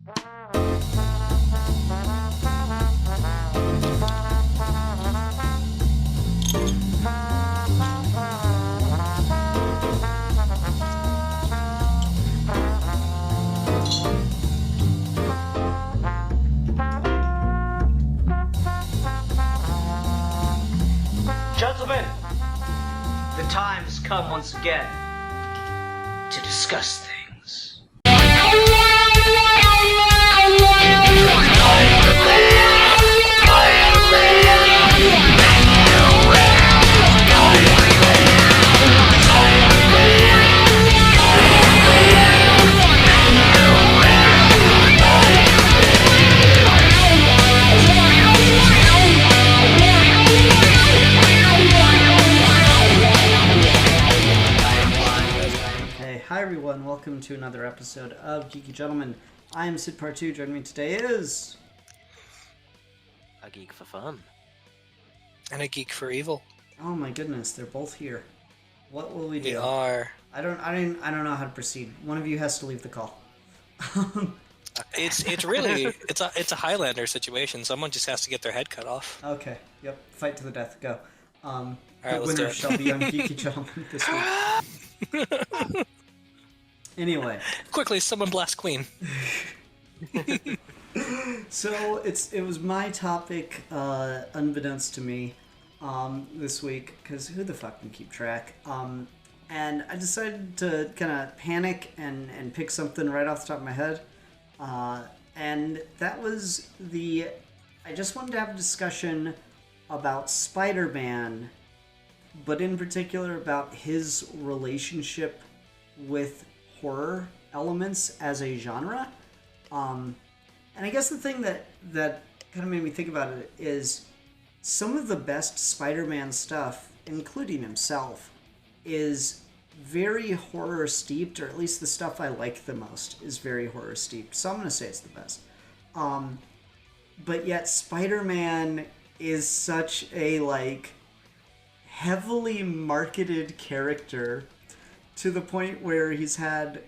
Gentlemen, the time has come once again to discuss things. Hi everyone, welcome to another episode of Geeky Gentlemen. I am Sid Part 2, joining me today is... A geek for fun. And a geek for evil. Oh my goodness, they're both here. What will we do? We are. I don't know how to proceed. One of you has to leave the call. It's really it's a Highlander situation. Someone just has to get their head cut off. Okay, yep, fight to the death, go. All The right, let's do winner it. shall be on Geeky Gentlemen this week. Anyway. Quickly, someone blast Queen. So it was my topic, unbeknownst to me, this week, because who the fuck can keep track? And I decided to kind of panic and pick something right off the top of my head. And that was I just wanted to have a discussion about Spider-Man, but in particular about his relationship with horror elements as a genre. And I guess the thing that kind of made me think about it is some of the best Spider-Man stuff, including himself, is very horror steeped, or at least the stuff I like the most is very horror steeped. So I'm going to say it's the best. But yet Spider-Man is such a heavily marketed character to the point where he's had,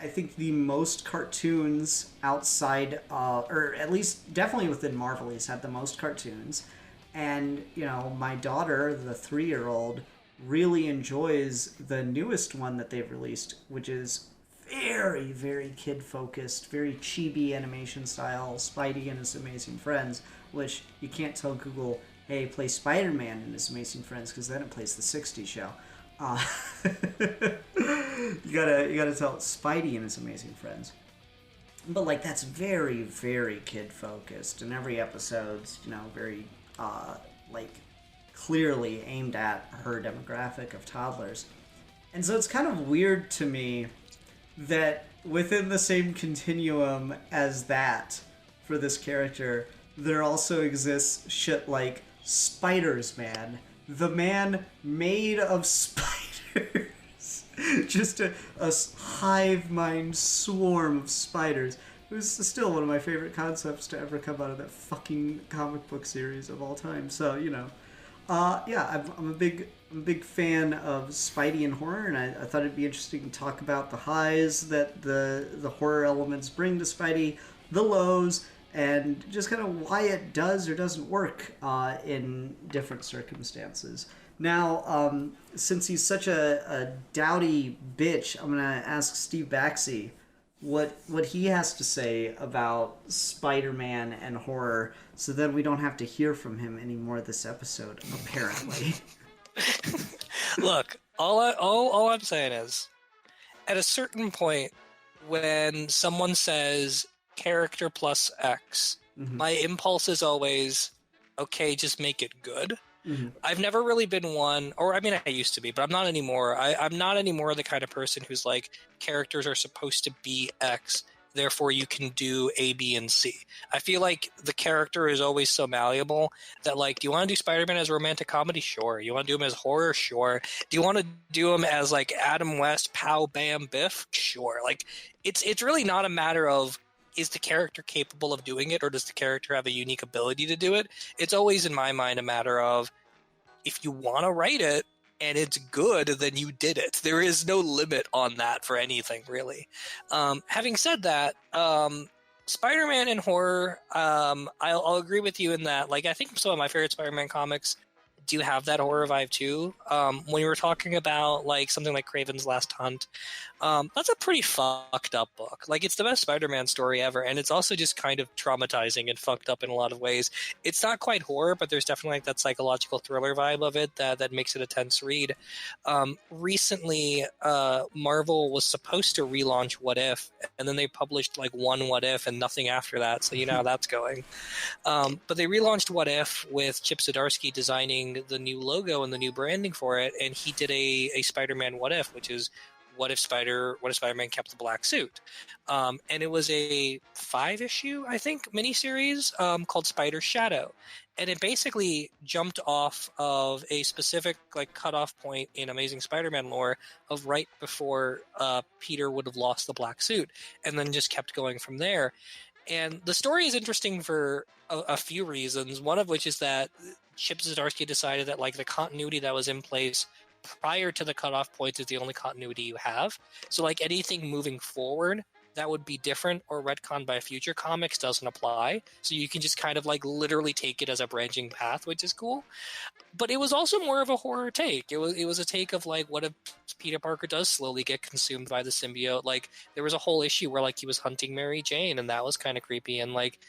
I think, the most cartoons outside, or at least definitely within Marvel, he's had the most cartoons. And, my daughter, the 3-year-old, really enjoys the newest one that they've released, which is very, very kid-focused, very chibi animation style, Spidey and His Amazing Friends, which you can't tell Google, hey, play Spider-Man and His Amazing Friends, because then it plays the 60s show. You gotta tell Spidey and His Amazing Friends. But that's very, very kid focused, and every episode's very clearly aimed at her demographic of toddlers. And so it's kind of weird to me that within the same continuum as that for this character, there also exists shit like Spiders Man, the man made of spiders. Just a hive mind swarm of spiders. It was still one of my favorite concepts to ever come out of that fucking comic book series of all time. So, I'm a big fan of Spidey and horror, and I thought it'd be interesting to talk about the highs that the horror elements bring to Spidey, the lows, and just kind of why it does or doesn't work in different circumstances. Now, since he's such a dowdy bitch, I'm going to ask Steve Baxi what he has to say about Spider-Man and horror, so then we don't have to hear from him anymore this episode, apparently. Look, all I'm saying is, at a certain point, when someone says character plus X, my impulse is always, okay, just make it good. I've never really been one, or I mean, I used to be, but I'm not anymore. I'm not anymore the kind of person who's like, characters are supposed to be X, therefore you can do A, B, and C. I feel like the character is always so malleable that, do you want to do Spider-Man as a romantic comedy? Sure. You want to do him as horror? Sure. Do you want to do him as Adam West, pow, bam, biff? Sure. It's really not a matter of, is the character capable of doing it, or does the character have a unique ability to do it? It's always, in my mind, a matter of, if you want to write it and it's good, then you did it. There is no limit on that for anything, really. Having said that, Spider-Man in horror, I'll agree with you in that. Like, I think some of my favorite Spider-Man comics do have that horror vibe too. When you were talking about like something like Kraven's Last Hunt, that's a pretty fucked up book. Like, it's the best Spider-Man story ever, and it's also just kind of traumatizing and fucked up in a lot of ways. It's not quite horror, but there's definitely like that psychological thriller vibe of it that makes it a tense read. Recently, Marvel was supposed to relaunch What If, and then they published like one What If and nothing after that, so you know how that's going. But they relaunched What If with Chip Zdarsky designing the new logo and the new branding for it, and he did a Spider-Man What If, which is what if Spider-Man kept the black suit? And it was a 5-issue, I think, miniseries called Spider Shadow. And it basically jumped off of a specific like cutoff point in Amazing Spider-Man lore of right before Peter would have lost the black suit, and then just kept going from there. And the story is interesting for a few reasons. One of which is that Chip Zdarsky decided that like the continuity that was in place prior to the cutoff point is the only continuity you have. So like anything moving forward that would be different or retconned by future comics doesn't apply. So you can just kind of like literally take it as a branching path, which is cool. But it was also more of a horror take. It was a take of like, what if Peter Parker does slowly get consumed by the symbiote? Like, there was a whole issue where like he was hunting Mary Jane, and that was kind of creepy. And like,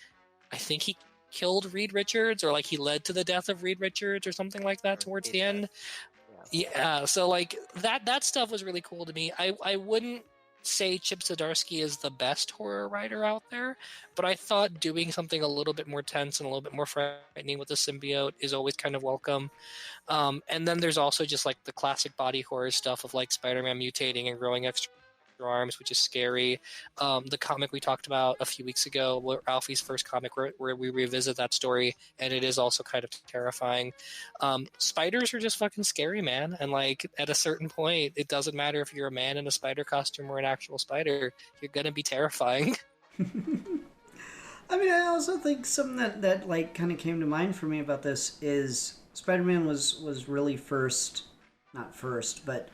I think he killed Reed Richards, or like he led to the death of Reed Richards, or something like that towards the end. Yeah, so like that stuff was really cool to me. I wouldn't say Chip Zdarsky is the best horror writer out there, but I thought doing something a little bit more tense and a little bit more frightening with the symbiote is always kind of welcome. And then there's also just like the classic body horror stuff of like Spider-Man mutating and growing extra arms, which is scary. The comic we talked about a few weeks ago, Alfie's first comic, where we revisit that story, and it is also kind of terrifying. Spiders are just fucking scary, man. And like at a certain point, it doesn't matter if you're a man in a spider costume or an actual spider, you're gonna be terrifying. I mean, I also think something that like kind of came to mind for me about this is Spider-Man was really not first, but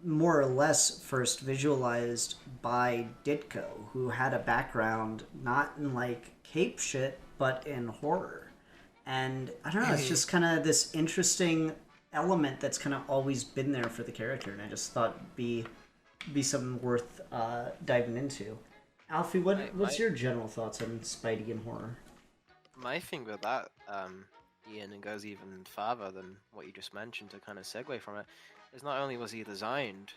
more or less first visualized by Ditko, who had a background not in like cape shit, but in horror. And I don't know, it's just kind of this interesting element that's kind of always been there for the character, and I just thought be something worth diving into. Alfie, what's your general thoughts on Spidey and horror? My thing with that, Ian, and goes even farther than what you just mentioned to kind of segue from it, is not only was he designed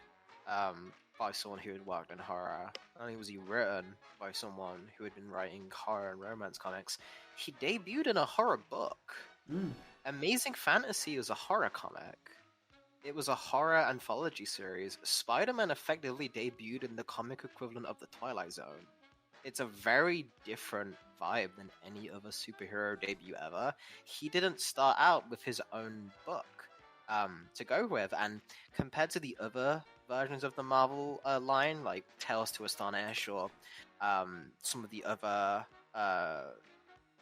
by someone who had worked in horror, not only was he written by someone who had been writing horror and romance comics, he debuted in a horror book. Amazing Fantasy was a horror comic. It was a horror anthology series. Spider-Man effectively debuted in the comic equivalent of the Twilight Zone. It's a very different vibe than any other superhero debut ever. He didn't start out with his own book to go with, and compared to the other versions of the Marvel line, like Tales to Astonish or some of the other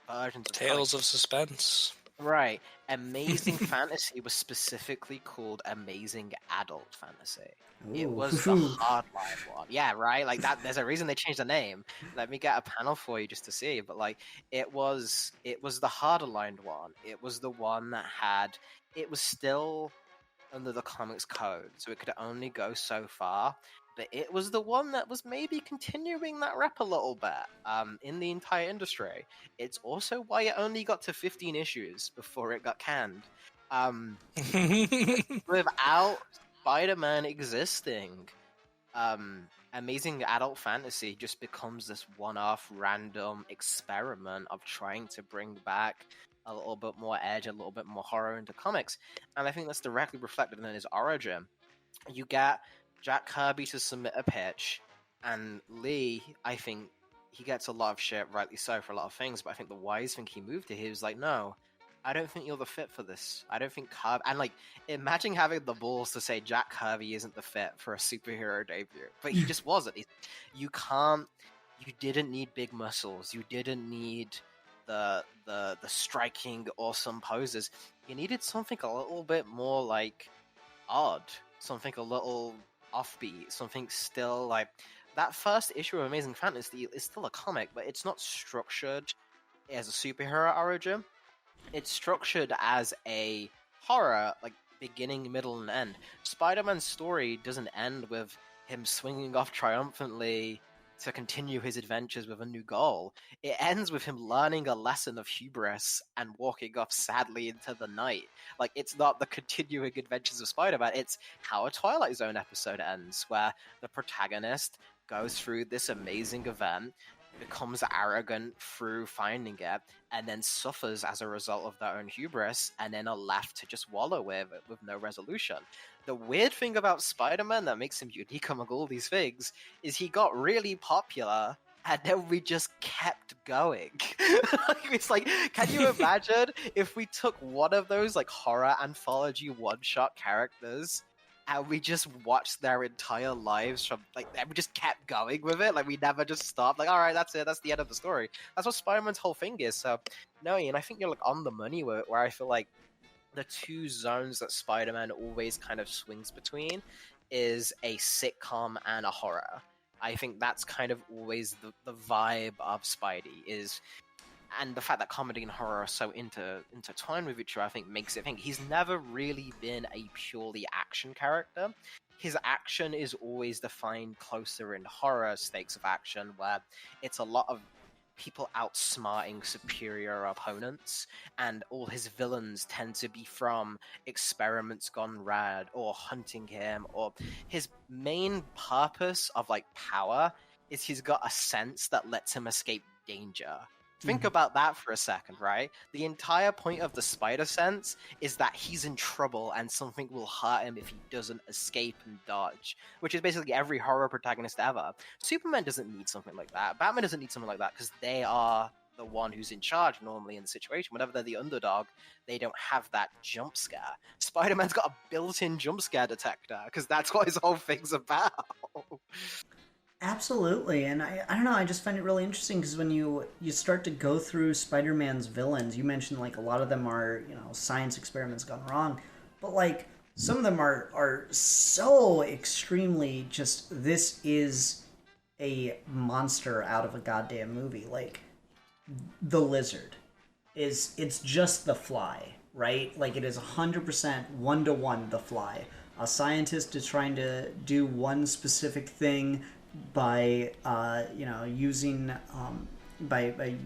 versions of Tales of Suspense. Right. Amazing Fantasy was specifically called Amazing Adult Fantasy. Ooh. It was the hardline one. Yeah, right? Like that there's a reason they changed the name. Let me get a panel for you just to see. But like it was the harder lined one. It was the one that it was still under the comics code, so it could only go so far. But it was the one that was maybe continuing that rep a little bit in the entire industry. It's also why it only got to 15 issues before it got canned. Without Spider-Man existing, Amazing Adult Fantasy just becomes this one-off random experiment of trying to bring back a little bit more edge, a little bit more horror into comics. And I think that's directly reflected in his origin. You get Jack Kirby to submit a pitch, and Lee, I think he gets a lot of shit, rightly so, for a lot of things, but I think the wise thing he moved to, he was like, no, I don't think you're the fit for this. I don't think Kirby... And, like, imagine having the balls to say Jack Kirby isn't the fit for a superhero debut. But he just wasn't. You didn't need big muscles. You didn't need the striking, awesome poses. You needed something a little bit more, like, odd. Something a little offbeat, something still like that first issue of Amazing Fantasy is still a comic, but it's not structured as a superhero origin. It's structured as a horror, like beginning, middle, and end. Spider-Man's story doesn't end with him swinging off triumphantly to continue his adventures with a new goal. It ends with him learning a lesson of hubris and walking off sadly into the night. Like, it's not the continuing adventures of Spider-Man, it's how a Twilight Zone episode ends, where the protagonist goes through this amazing event, becomes arrogant through finding it, and then suffers as a result of their own hubris, and then are left to just wallow with no resolution. The weird thing about Spider-Man that makes him unique among all these things is he got really popular, and then we just kept going. It's like, can you imagine if we took one of those like horror anthology one-shot characters and we just watched their entire lives from, like, and we just kept going with it. Like, we never just stopped. Like, all right, that's it. That's the end of the story. That's what Spider-Man's whole thing is. So, no, Ian, I think you're, like, on the money with it, where I feel like the two zones that Spider-Man always kind of swings between is a sitcom and a horror. I think that's kind of always the vibe of Spidey is... And the fact that comedy and horror are so intertwined with each other, I think, makes it think he's never really been a purely action character. His action is always defined closer in horror stakes of action, where it's a lot of people outsmarting superior opponents, and all his villains tend to be from experiments gone rad, or hunting him, or his main purpose of, like, power is he's got a sense that lets him escape danger. Think about that for a second, right? The entire point of the spider sense is that he's in trouble and something will hurt him if he doesn't escape and dodge, which is basically every horror protagonist ever. Superman doesn't need something like that. Batman doesn't need something like that because they are the one who's in charge normally in the situation. Whenever they're the underdog, they don't have that jump scare. Spider-Man's got a built-in jump scare detector because that's what his whole thing's about. Absolutely, and I don't know, I just find it really interesting because when you start to go through Spider-Man's villains, you mentioned, like, a lot of them are, you know, science experiments gone wrong, but, like, some of them are so extremely just, this is a monster out of a goddamn movie. Like, the Lizard it's just the Fly, right? Like, it is 100% one-to-one the Fly. A scientist is trying to do one specific thing by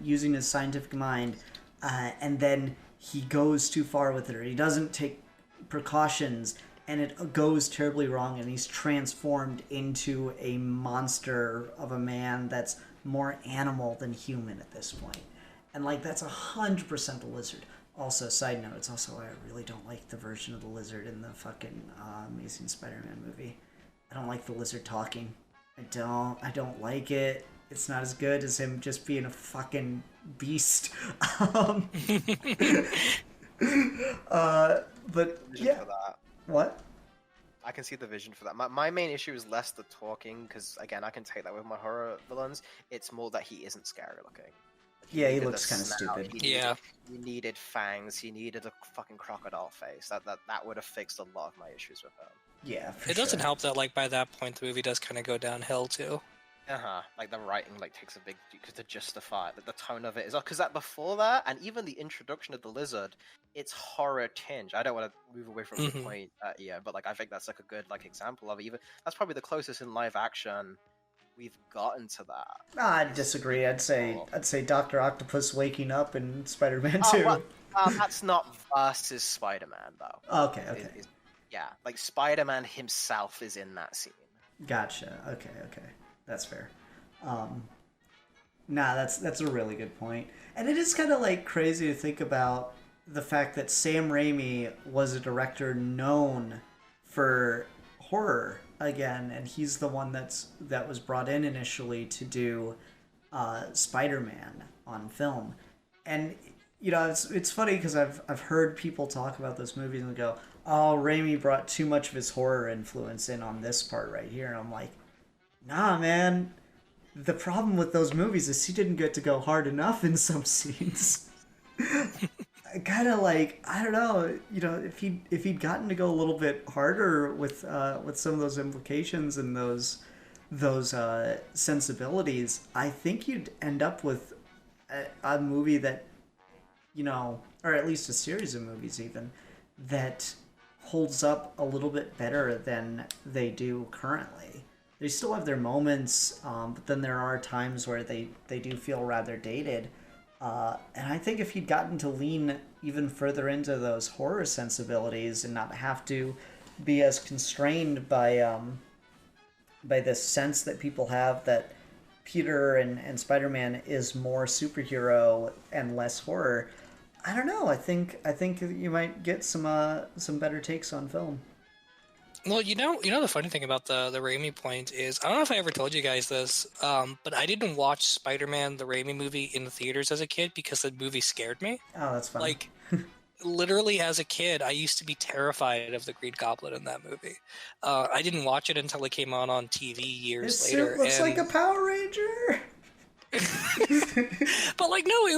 using his scientific mind, and then he goes too far with it, or he doesn't take precautions, and it goes terribly wrong, and he's transformed into a monster of a man that's more animal than human at this point. And, like, that's 100% the Lizard. Also, side note, it's also why I really don't like the version of the Lizard in the fucking Amazing Spider-Man movie. I don't like the Lizard talking. I don't like it. It's not as good as him just being a fucking beast. But yeah. For that. What? I can see the vision for that. My main issue is less the talking, because, again, I can take that with my horror villains. It's more that he isn't scary looking. Yeah, he looks kind of stupid. He needed fangs. He needed a fucking crocodile face. That would have fixed a lot of my issues with him. Yeah, for It doesn't help that, like, by that point, the movie does kind of go downhill, too. Like, the writing, like, takes a big... Because to justify it, the tone of it is... Because that before that, and even the introduction of the Lizard, it's horror tinge. I don't want to move away from the point but, like, I think that's, like, a good, like, example of it. Even that's probably the closest in live action we've gotten to that. I disagree. I'd say Dr. Octopus waking up in Spider-Man 2. Well, that's not versus Spider-Man, though. Okay. Yeah, like, Spider-Man himself is in that scene. Gotcha. Okay. That's fair. That's a really good point. And it is kind of, like, crazy to think about the fact that Sam Raimi was a director known for horror again, and he's the one that was brought in initially to do Spider-Man on film. And, you know, it's funny because I've heard people talk about those movies and go, oh, Raimi brought too much of his horror influence in on this part right here. And I'm like, nah, man. The problem with those movies is he didn't get to go hard enough in some scenes. Kind of like, I don't know, you know, if he'd gotten to go a little bit harder with some of those implications and those those sensibilities, I think you'd end up with a movie that, or at least a series of movies even, that holds up a little bit better than they do currently. They still have their moments, but then there are times where they do feel rather dated. And I think if you'd gotten to lean even further into those horror sensibilities and not have to be as constrained by this sense that people have that Peter and Spider-Man is more superhero and less horror, I don't know. I think you might get some better takes on film. Well, the funny thing about the Raimi point is, I don't know if I ever told you guys this, but I didn't watch Spider-Man, the Raimi movie, in the theaters as a kid because the movie scared me. Oh, that's funny. Like, literally as a kid, I used to be terrified of the Green Goblin in that movie. I didn't watch it until it came on TV years His later. suit looks like a Power Ranger. But like, no, it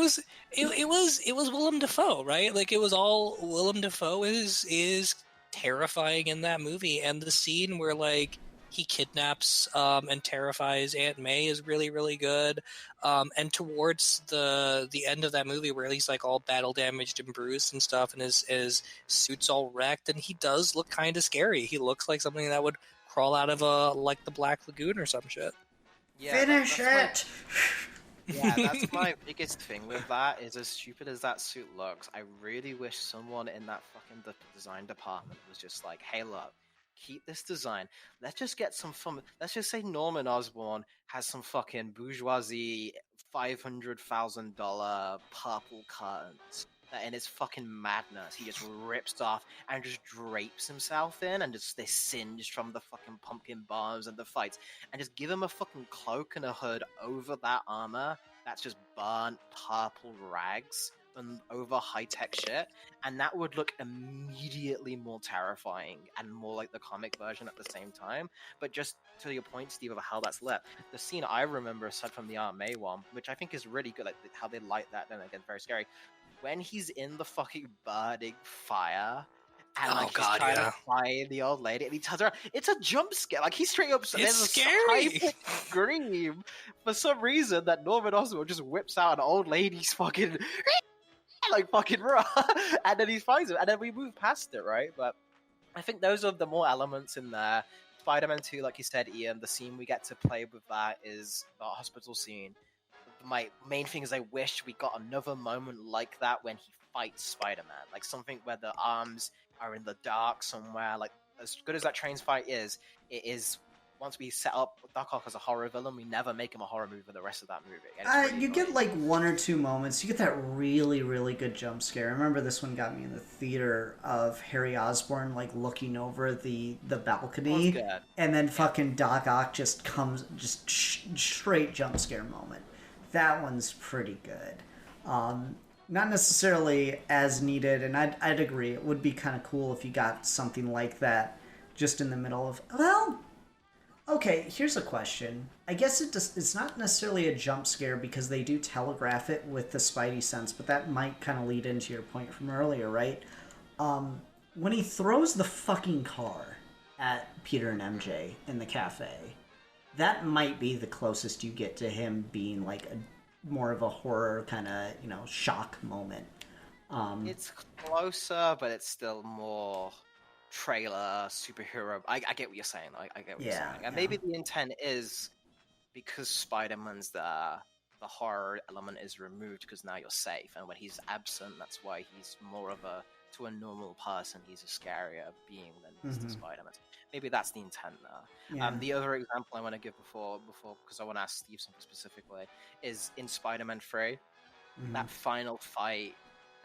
was Willem Dafoe, right? Like, it was all Willem Dafoe is terrifying in that movie, and the scene where like he kidnaps and terrifies Aunt May is really, really good. And towards the end of that movie, where he's like all battle damaged and bruised and stuff, and his suit's all wrecked, and he does look kind of scary. He looks like something that would crawl out of the Black Lagoon or some shit. Yeah, Finish it! Yeah, that's my biggest thing with that, is as stupid as that suit looks, I really wish someone in that fucking design department was just like, hey look, keep this design, let's just get some fun, let's just say Norman Osborn has some fucking bourgeoisie $500,000 purple curtains that in his fucking madness he just rips off and just drapes himself in, and just they singed from the fucking pumpkin bombs and the fights, and just give him a fucking cloak and a hood over that armor that's just burnt purple rags and over high-tech shit, and that would look immediately more terrifying and more like the comic version at the same time. But just to your point, Steve, of how that's lit, the scene I remember aside from the Aunt May one, which I think is really good, like how they light that, then again very scary, when he's in the fucking burning fire and like he's trying to find the old lady and he turns around, it's a jump scare. Like he's straight up, it's scary. Scream for some reason that Norman Osborn just whips out an old lady's fucking like fucking raw, and then he finds it, and then we move past it, right? But I think those are the more elements in there. Spider-Man 2, like you said, Ian, the scene we get to play with that is the hospital scene. My main thing is I wish we got another moment like that when he fights Spider-Man, like something where the arms are in the dark somewhere. Like, as good as that trains fight is, it is, once we set up Doc Ock as a horror villain, we never make him a horror movie for the rest of that movie. Really you get like one or two moments. You get that really, really good jump scare. I remember this one got me in the theater, of Harry Osborn like looking over the balcony, and then fucking Doc Ock just comes, just straight jump scare moment. That one's pretty good. Not necessarily as needed, and I'd agree. It would be kind of cool if you got something like that just in the middle of, well, okay, here's a question. I guess it's not necessarily a jump scare because they do telegraph it with the Spidey sense, but that might kind of lead into your point from earlier, right? When he throws the fucking car at Peter and MJ in the cafe, that might be the closest you get to him being like more of a horror kind of, shock moment. It's closer, but it's still more trailer superhero. I get what you're saying. I get what you're saying. And maybe the intent is because Spider-Man's there, the horror element is removed because now you're safe, and when he's absent, that's why he's more of a, to a normal person, he's a scarier being than Mr. Spider-Man. Maybe that's the intent there. Yeah. The other example I want to give before, because I want to ask Steve something specifically, is in Spider-Man 3, that final fight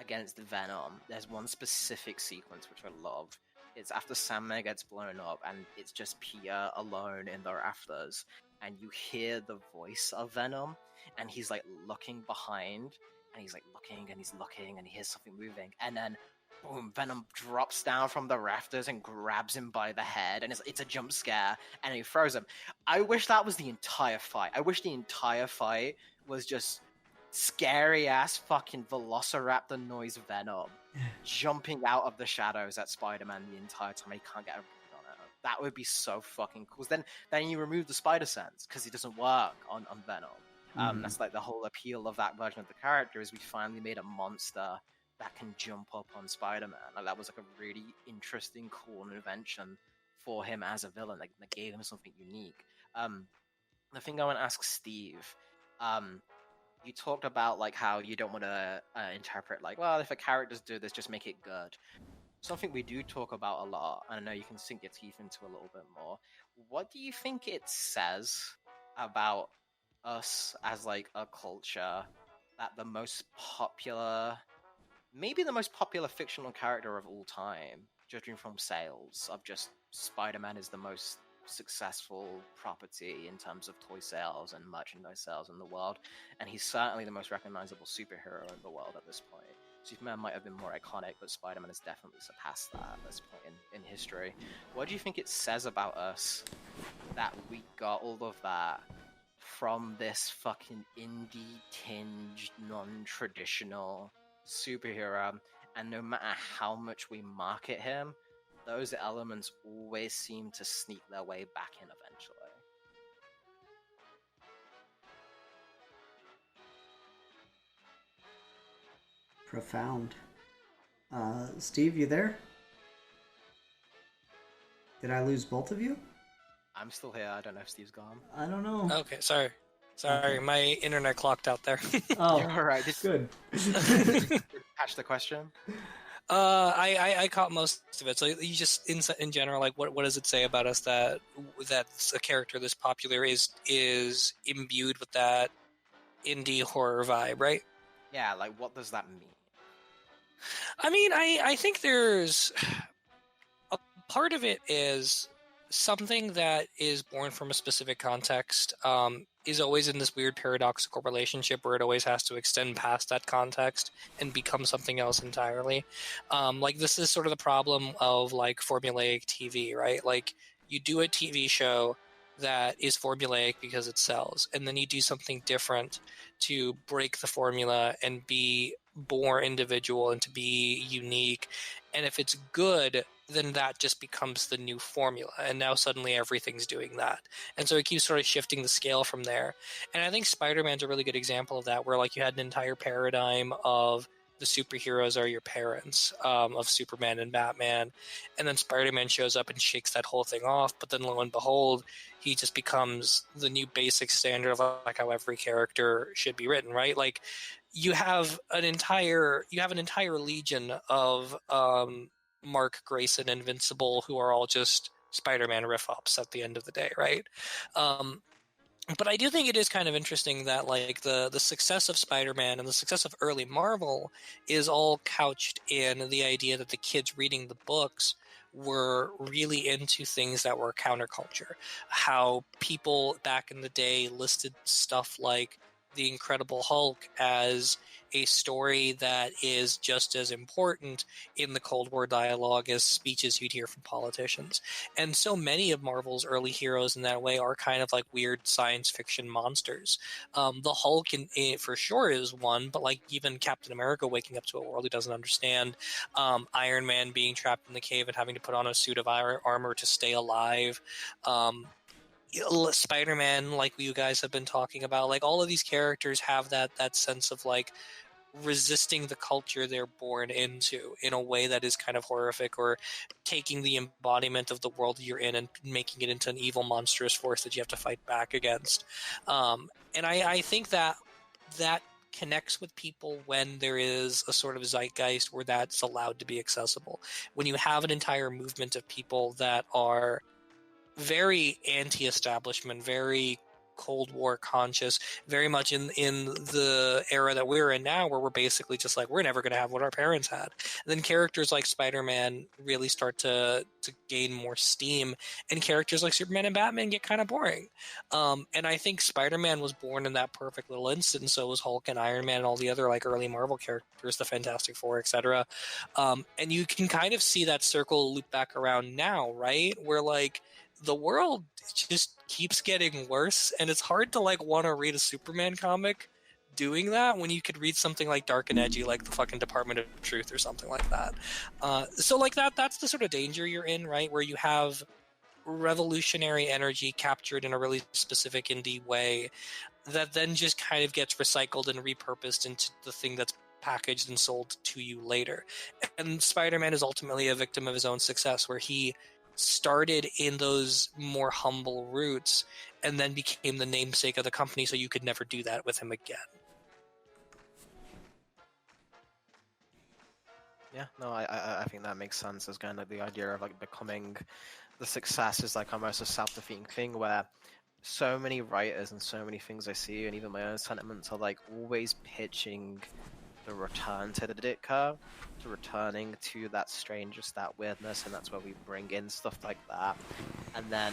against Venom. There's one specific sequence which I love. It's after Sandman gets blown up, and it's just Peter alone in the rafters, and you hear the voice of Venom, and he's like looking behind, and he's like looking, and he's looking, and he hears something moving, and then boom, Venom drops down from the rafters and grabs him by the head, and it's a jump scare, and he throws him. I wish that was the entire fight. I wish the entire fight was just scary ass fucking velociraptor noise Venom jumping out of the shadows at Spider-Man the entire time. He can't get a read on it. That would be so fucking cool. Then you remove the spider sense because it doesn't work on Venom. That's like the whole appeal of that version of the character is we finally made a monster that can jump up on Spider-Man. Like that was like a really interesting, cool invention for him as a villain. Like that gave him something unique. The thing I want to ask Steve, you talked about like how you don't want to interpret like, well, if a characters do this, just make it good. Something we do talk about a lot, and I know you can sink your teeth into a little bit more. What do you think it says about us as like a culture that the most popular, maybe the most popular fictional character of all time, judging from sales of just Spider-Man, is the most successful property in terms of toy sales and merchandise sales in the world, and he's certainly the most recognizable superhero in the world at this point. Superman might have been more iconic, but Spider-Man has definitely surpassed that at this point in history. What do you think it says about us that we got all of that from this fucking indie-tinged, non-traditional superhero, and no matter how much we market him, those elements always seem to sneak their way back in eventually? Profound. Steve, you there? Did I lose both of you? I'm still here. I don't know if Steve's gone. I don't know. Okay, sorry. Okay. My internet clocked out there. Oh, You're all right. good. Catch the question? I caught most of it. So you just in general, like what does it say about us that a character this popular is imbued with that indie horror vibe, right? Yeah, like what does that mean? I mean, I think there's a part of it is something that is born from a specific context, is always in this weird paradoxical relationship where it always has to extend past that context and become something else entirely. Like this is sort of the problem of like formulaic TV, right? Like you do a TV show that is formulaic because it sells, and then you do something different to break the formula and be more individual and to be unique. And if it's good, then that just becomes the new formula, and now suddenly everything's doing that. And so it keeps sort of shifting the scale from there. And I think Spider-Man's a really good example of that, where like you had an entire paradigm of the superheroes are your parents, of Superman and Batman, and then Spider-Man shows up and shakes that whole thing off. But then lo and behold, he just becomes the new basic standard of like how every character should be written, right? Like you have an entire legion of Mark Grayson Invincible who are all just Spider-Man riff-ups at the end of the day, right? But I do think it is kind of interesting that like the success of Spider-Man and the success of early Marvel is all couched in the idea that the kids reading the books were really into things that were counterculture. How people back in the day listed stuff like The Incredible Hulk as a story that is just as important in the Cold War dialogue as speeches you'd hear from politicians. And so many of Marvel's early heroes in that way are kind of like weird science fiction monsters. The Hulk for sure is one, but like even Captain America waking up to a world he doesn't understand, Iron Man being trapped in the cave and having to put on a suit of armor to stay alive, Spider-Man, like you guys have been talking about, like all of these characters have that sense of like resisting the culture they're born into in a way that is kind of horrific, or taking the embodiment of the world you're in and making it into an evil, monstrous force that you have to fight back against. And I think that connects with people when there is a sort of zeitgeist where that's allowed to be accessible. When you have an entire movement of people that are very anti-establishment, very Cold War conscious, very much in the era that we're in now, where we're basically just like, we're never going to have what our parents had. And then characters like Spider-Man really start to gain more steam, and characters like Superman and Batman get kind of boring. And I think Spider-Man was born in that perfect little instant, and so was Hulk and Iron Man and all the other like early Marvel characters, the Fantastic Four, etc. And you can kind of see that circle loop back around now, right? Where like the world just keeps getting worse, and it's hard to like want to read a Superman comic doing that when you could read something like dark and edgy like the fucking Department of Truth or something like that. So like that's the sort of danger you're in, right? Where you have revolutionary energy captured in a really specific indie way that then just kind of gets recycled and repurposed into the thing that's packaged and sold to you later. And Spider-Man is ultimately a victim of his own success, where he started in those more humble roots and then became the namesake of the company, so you could never do that with him again. Yeah, no, I think that makes sense as kind of the idea of like becoming the success is like almost a self-defeating thing where so many writers and so many things I see and even my own sentiments are like always pitching the return to the Ditka, to returning to that strangeness, that weirdness, and that's where we bring in stuff like that. And then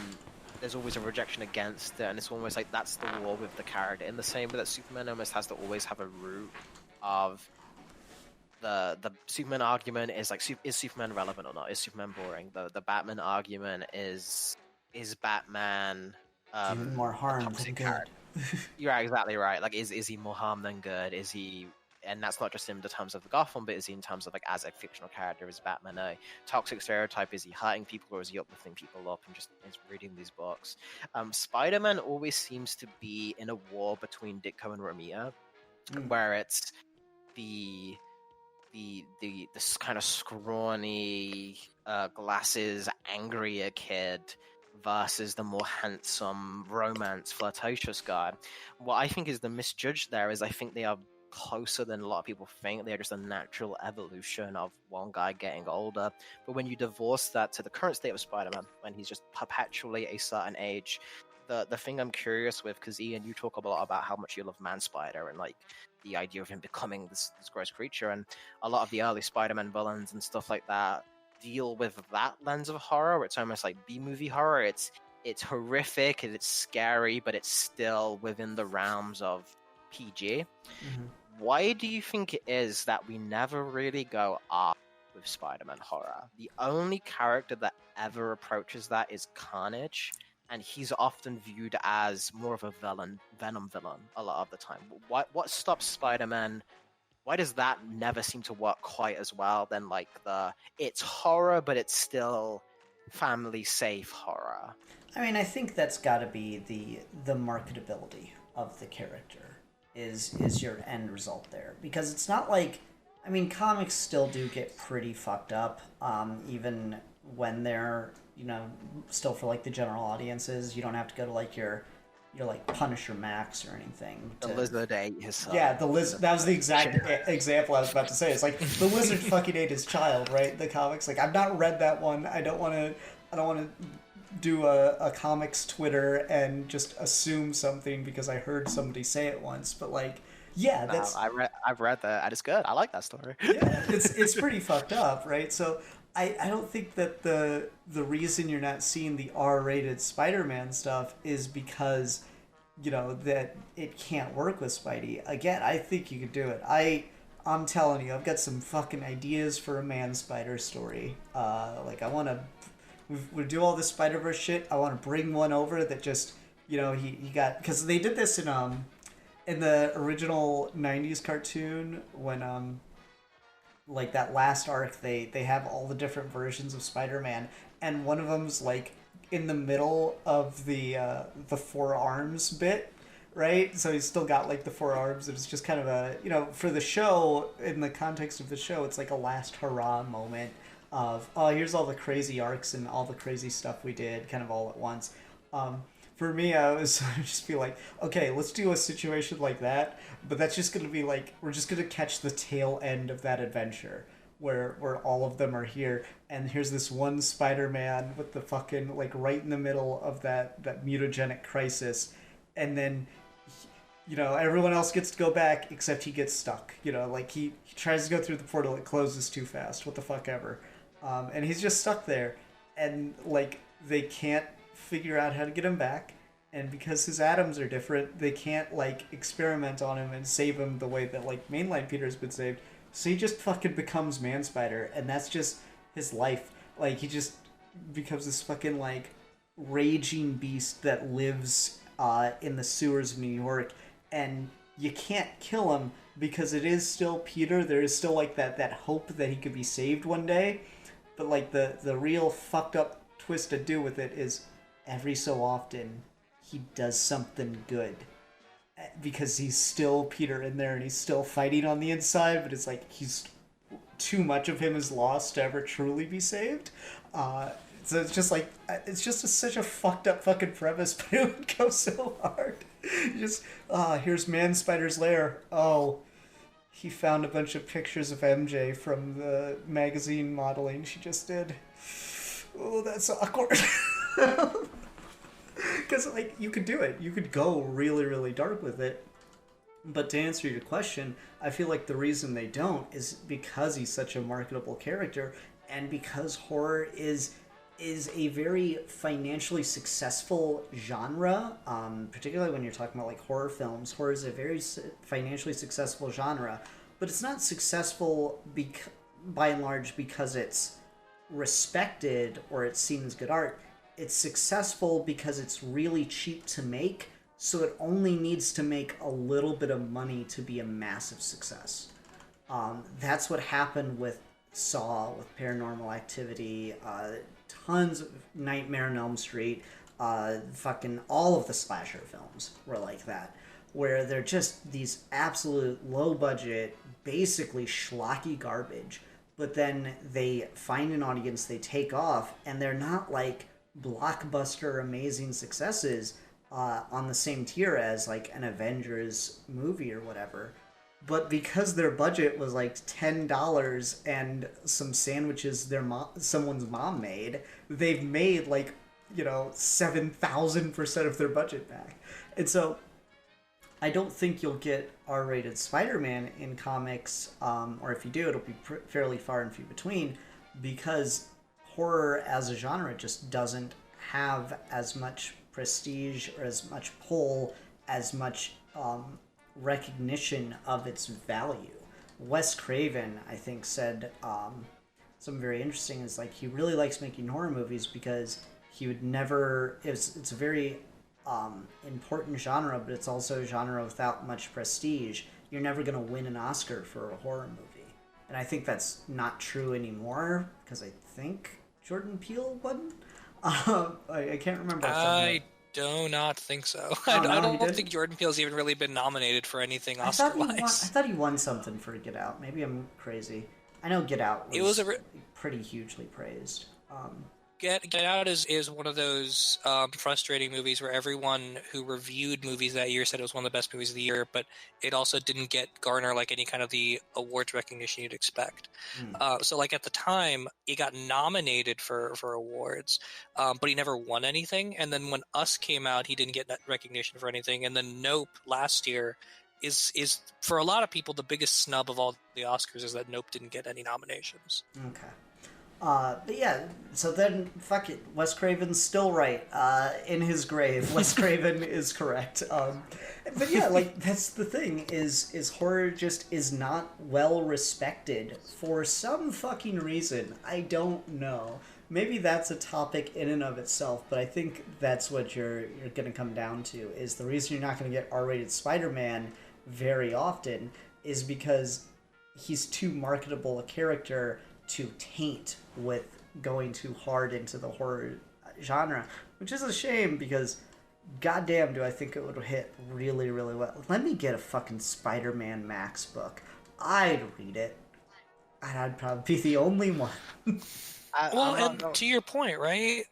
there's always a rejection against it, and it's almost like that's the war with the character. In the same way that Superman almost has to always have a root of the Superman argument is like, is Superman relevant or not? Is Superman boring? The Batman argument is Batman doing more harm than good. You're exactly right. Like, is he more harm than good? Is he, and that's not just in the terms of the Gotham, but is he in terms of like as a fictional character? Is Batman a toxic stereotype? Is he hurting people or is he uplifting people up and just is reading these books? Spider-Man always seems to be in a war between Ditko and Romita, where it's this kind of scrawny, glasses, angrier kid versus the more handsome, romance, flirtatious guy. What I think is the misjudge there is I think they are closer than a lot of people think. They're just a natural evolution of one guy getting older. But when you divorce that to the current state of Spider-Man, when he's just perpetually a certain age, the thing I'm curious with, because Ian, you talk a lot about how much you love Man Spider and like the idea of him becoming this gross creature, and a lot of the early Spider-Man villains and stuff like that deal with that lens of horror. It's almost like B-movie horror. It's horrific and it's scary, but it's still within the realms of PG. Why do you think it is that we never really go up with Spider-Man horror? The only character that ever approaches that is Carnage, and he's often viewed as more of a Venom villain a lot of the time. What stops Spider-Man? Why does that never seem to work quite as well than like it's horror, but it's still family safe horror? I mean, I think that's got to be the marketability of the character is your end result there, because it's not like, I mean, comics still do get pretty fucked up, even when they're, you know, still for like the general audiences. You don't have to go to like your like Punisher Max or anything. The lizard ate his son. Yeah, the lizard. That was the exact example I was about to say. It's like the lizard fucking ate his child, right? The comics. Like, I've not read that one. I don't want to do a comics Twitter and just assume something because I heard somebody say it once. But like, yeah, that's. I've read that. And it's good. I like that story. Yeah, it's pretty fucked up, right? So I don't think that the reason you're not seeing the R-rated Spider-Man stuff is because, you know, that it can't work with Spidey. Again, I think you could do it. I'm telling you, I've got some fucking ideas for a Man Spider story. Like, I want to we do all this Spider-Verse shit. I want to bring one over that just, you know, he got, because they did this in the original 90s cartoon when like that last arc, they have all the different versions of Spider-Man, and one of them's like in the middle of the four arms bit, right? So he's still got like the four arms, and it's just kind of a, you know, for the show, in the context of the show, it's like a last hurrah moment of, oh, here's all the crazy arcs and all the crazy stuff we did kind of all at once. For me, I was just be like, okay, let's do a situation like that, but that's just going to be like, we're just going to catch the tail end of that adventure where all of them are here, and here's this one Spider-Man with the fucking, like, right in the middle of that mutagenic crisis, and then, you know, everyone else gets to go back except he gets stuck. You know, like, he tries to go through the portal, it closes too fast, what the fuck ever. And he's just stuck there, and, like, they can't figure out how to get him back, and because his atoms are different, they can't, like, experiment on him and save him the way that, like, mainline Peter's been saved. So he just fucking becomes Man Spider, and that's just his life. Like, he just becomes this fucking, like, raging beast that lives in the sewers of New York, and you can't kill him because it is still Peter. There is still, like, that hope that he could be saved one day, but, like, the real fucked up twist to do with it is every so often he does something good because he's still Peter in there and he's still fighting on the inside, but it's like he's too much of him is lost to ever truly be saved. So it's just like such a fucked up fucking premise, but it would go so hard. Just here's Man Spider's lair. Oh, he found a bunch of pictures of MJ from the magazine modeling she just did. Oh, that's awkward. Because, like, you could do it. You could go really, really dark with it. But to answer your question, I feel like the reason they don't is because he's such a marketable character and because horror is a very financially successful genre, particularly when you're talking about, like, horror films. Horror is a very financially successful genre, but it's not successful by and large because it's respected or it's seen as good art. It's successful because it's really cheap to make, so it only needs to make a little bit of money to be a massive success. That's what happened with Saw, with Paranormal Activity, tons of Nightmare on Elm Street, fucking all of the slasher films were like that, where they're just these absolute low-budget, basically schlocky garbage, but then they find an audience, they take off, and they're not like blockbuster amazing successes on the same tier as like an Avengers movie or whatever, but because their budget was like $10 and some sandwiches someone's mom made, they've made like 7,000% of their budget back. And so I don't think you'll get R-rated Spider-Man in comics, or if you do, it'll be fairly far and few between, because horror as a genre just doesn't have as much prestige or as much pull, as much recognition of its value. Wes Craven, I think, said something very interesting, is like he really likes making horror movies because he would never, it's a very important genre, but it's also a genre without much prestige. You're never going to win an Oscar for a horror movie. And I think that's not true anymore, because I think Jordan Peele won. I can't remember. I do not think so. Oh, I no, don't think Jordan Peele's even really been nominated for anything I Oscar-wise. thought he won something for Get Out. Maybe I'm crazy. I know Get Out was pretty hugely praised. Get Out is one of those frustrating movies where everyone who reviewed movies that year said it was one of the best movies of the year, but it also didn't garner like any kind of the awards recognition you'd expect. So like at the time, he got nominated for awards, but he never won anything. And then when Us came out, he didn't get that recognition for anything. And then Nope last year is for a lot of people the biggest snub of all the Oscars is that Nope didn't get any nominations. Okay. But yeah, so then, fuck it. Wes Craven's still right. In his grave, Wes Craven is correct. But yeah, like, that's the thing, is horror just is not well respected for some fucking reason. I don't know. Maybe that's a topic in and of itself, but I think that's what you're gonna come down to, is the reason you're not gonna get R-rated Spider-Man very often is because he's too marketable a character to taint with going too hard into the horror genre, which is a shame because goddamn do I think it would hit really, really well. Let me get a fucking Spider-Man Max book. I'd read it. And I'd probably be the only one. To your point, right?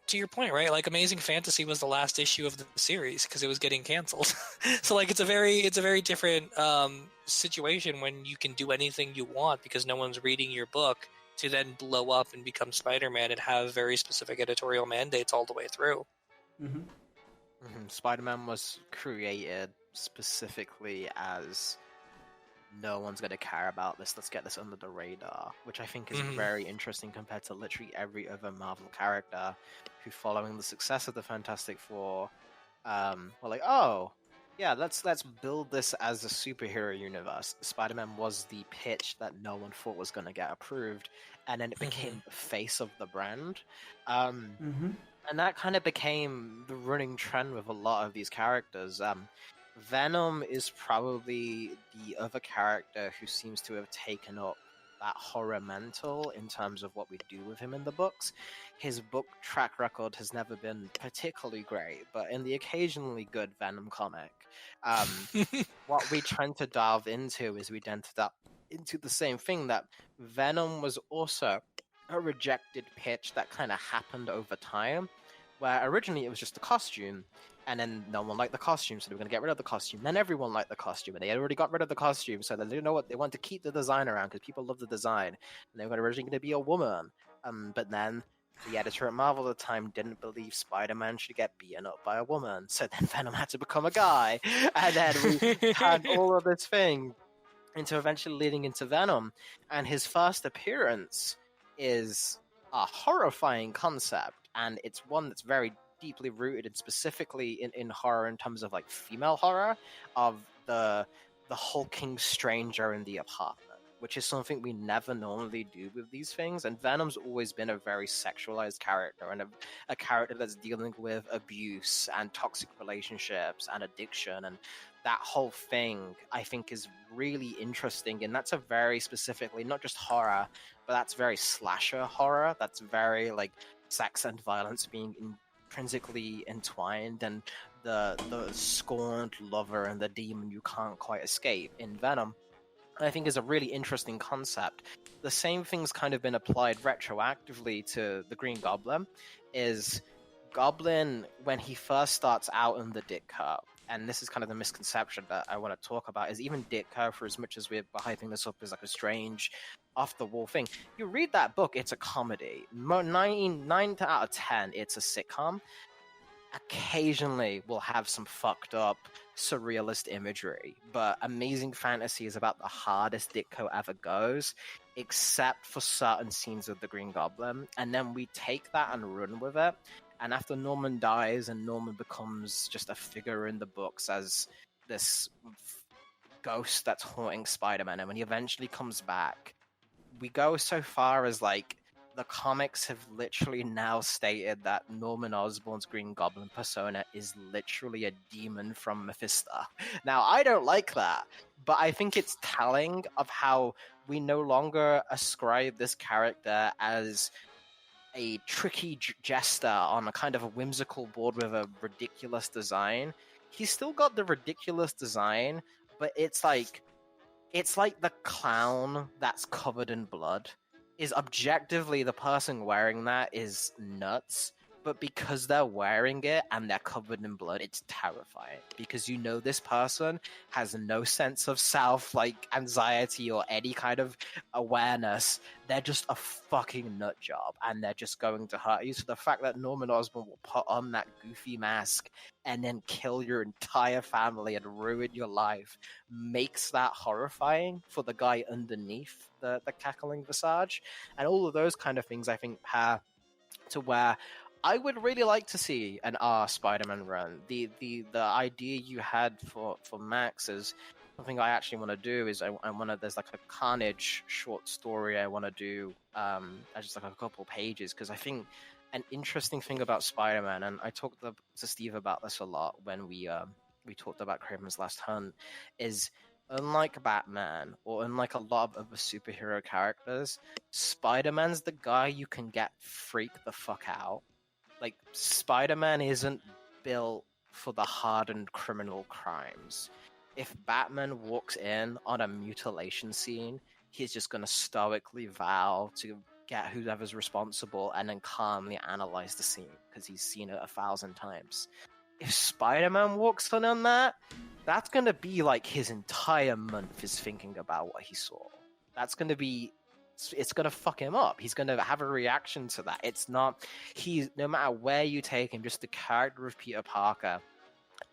Like Amazing Fantasy was the last issue of the series because it was getting canceled. So like it's a very different situation when you can do anything you want because no one's reading your book, to then blow up and become Spider-Man and have very specific editorial mandates all the way through. Mm-hmm. Spider-Man was created specifically as no one's going to care about this, let's get this under the radar, which I think is very interesting compared to literally every other Marvel character who, following the success of the Fantastic Four, were like, oh, yeah, let's build this as a superhero universe. Spider-Man was the pitch that no one thought was going to get approved, and then it became the face of the brand. And that kind of became the running trend with a lot of these characters. Venom is probably the other character who seems to have taken up that horror mental in terms of what we do with him in the books. His book track record has never been particularly great, but in the occasionally good Venom comic, um, what we tend to delve into is we tend to delve into the same thing, that Venom was also a rejected pitch that kind of happened over time, where originally it was just a costume, and then no one liked the costume, so they were going to get rid of the costume. Then everyone liked the costume, and they had already got rid of the costume, so they didn't know what they wanted to keep the design around because people love the design, and they were originally going to be a woman. But then the editor at Marvel at the time didn't believe Spider-Man should get beaten up by a woman, so then Venom had to become a guy, and then we had all of this thing into eventually leading into Venom, and his first appearance is a horrifying concept, and it's one that's very deeply rooted and specifically in horror in terms of like female horror, of the hulking stranger in the apartment, which is something we never normally do with these things. And Venom's always been a very sexualized character, and a character that's dealing with abuse and toxic relationships and addiction, and that whole thing I think is really interesting. And that's a very specifically not just horror, but that's very slasher horror. That's very like sex and violence being intrinsically entwined, and the scorned lover and the demon you can't quite escape in Venom, I think, is a really interesting concept. The same thing's kind of been applied retroactively to the Green Goblin. Is Goblin, when he first starts out in the Ditko, and this is kind of the misconception that I want to talk about, is even Ditko, for as much as we're hyping this up as like a strange off-the-wall thing, you read that book, it's a comedy. 9 out of 10, it's a sitcom. Occasionally we'll have some fucked up surrealist imagery, but Amazing Fantasy is about the hardest Ditko ever goes, except for certain scenes of the Green Goblin. And then we take that and run with it. And after Norman dies and Norman becomes just a figure in the books as this ghost that's haunting Spider-Man, and when he eventually comes back, we go so far as like the comics have literally now stated that Norman Osborn's Green Goblin persona is literally a demon from Mephisto. Now, I don't like that, but I think it's telling of how we no longer ascribe this character as a tricky jester on a kind of a whimsical board with a ridiculous design. He's still got the ridiculous design, but it's like the clown that's covered in blood. Is objectively the person wearing that is nuts, but because they're wearing it and they're covered in blood, it's terrifying, because you know this person has no sense of self, like anxiety or any kind of awareness. They're just a fucking nut job, and they're just going to hurt you. So the fact that Norman Osborn will put on that goofy mask and then kill your entire family and ruin your life makes that horrifying for the guy underneath the cackling visage. And all of those kind of things, I think, pair to where I would really like to see an R Spider-Man run. The idea you had for Max is something I actually want to do. Is I want to, there's like a Carnage short story I want to do, just like a couple pages, because I think an interesting thing about Spider-Man, and I talked to Steve about this a lot when we talked about Kraven's Last Hunt, is unlike Batman or unlike a lot of other superhero characters, Spider-Man's the guy you can get freaked the fuck out. Like, Spider-Man isn't built for the hardened criminal crimes. If Batman walks in on a mutilation scene, he's just going to stoically vow to get whoever's responsible and then calmly analyze the scene because he's seen it 1,000 times. If Spider-Man walks in on that, that's going to be like his entire month is thinking about what he saw. That's going to be... it's going to fuck him up. He's going to have a reaction to that. It's not... he's... no matter where you take him, just the character of Peter Parker,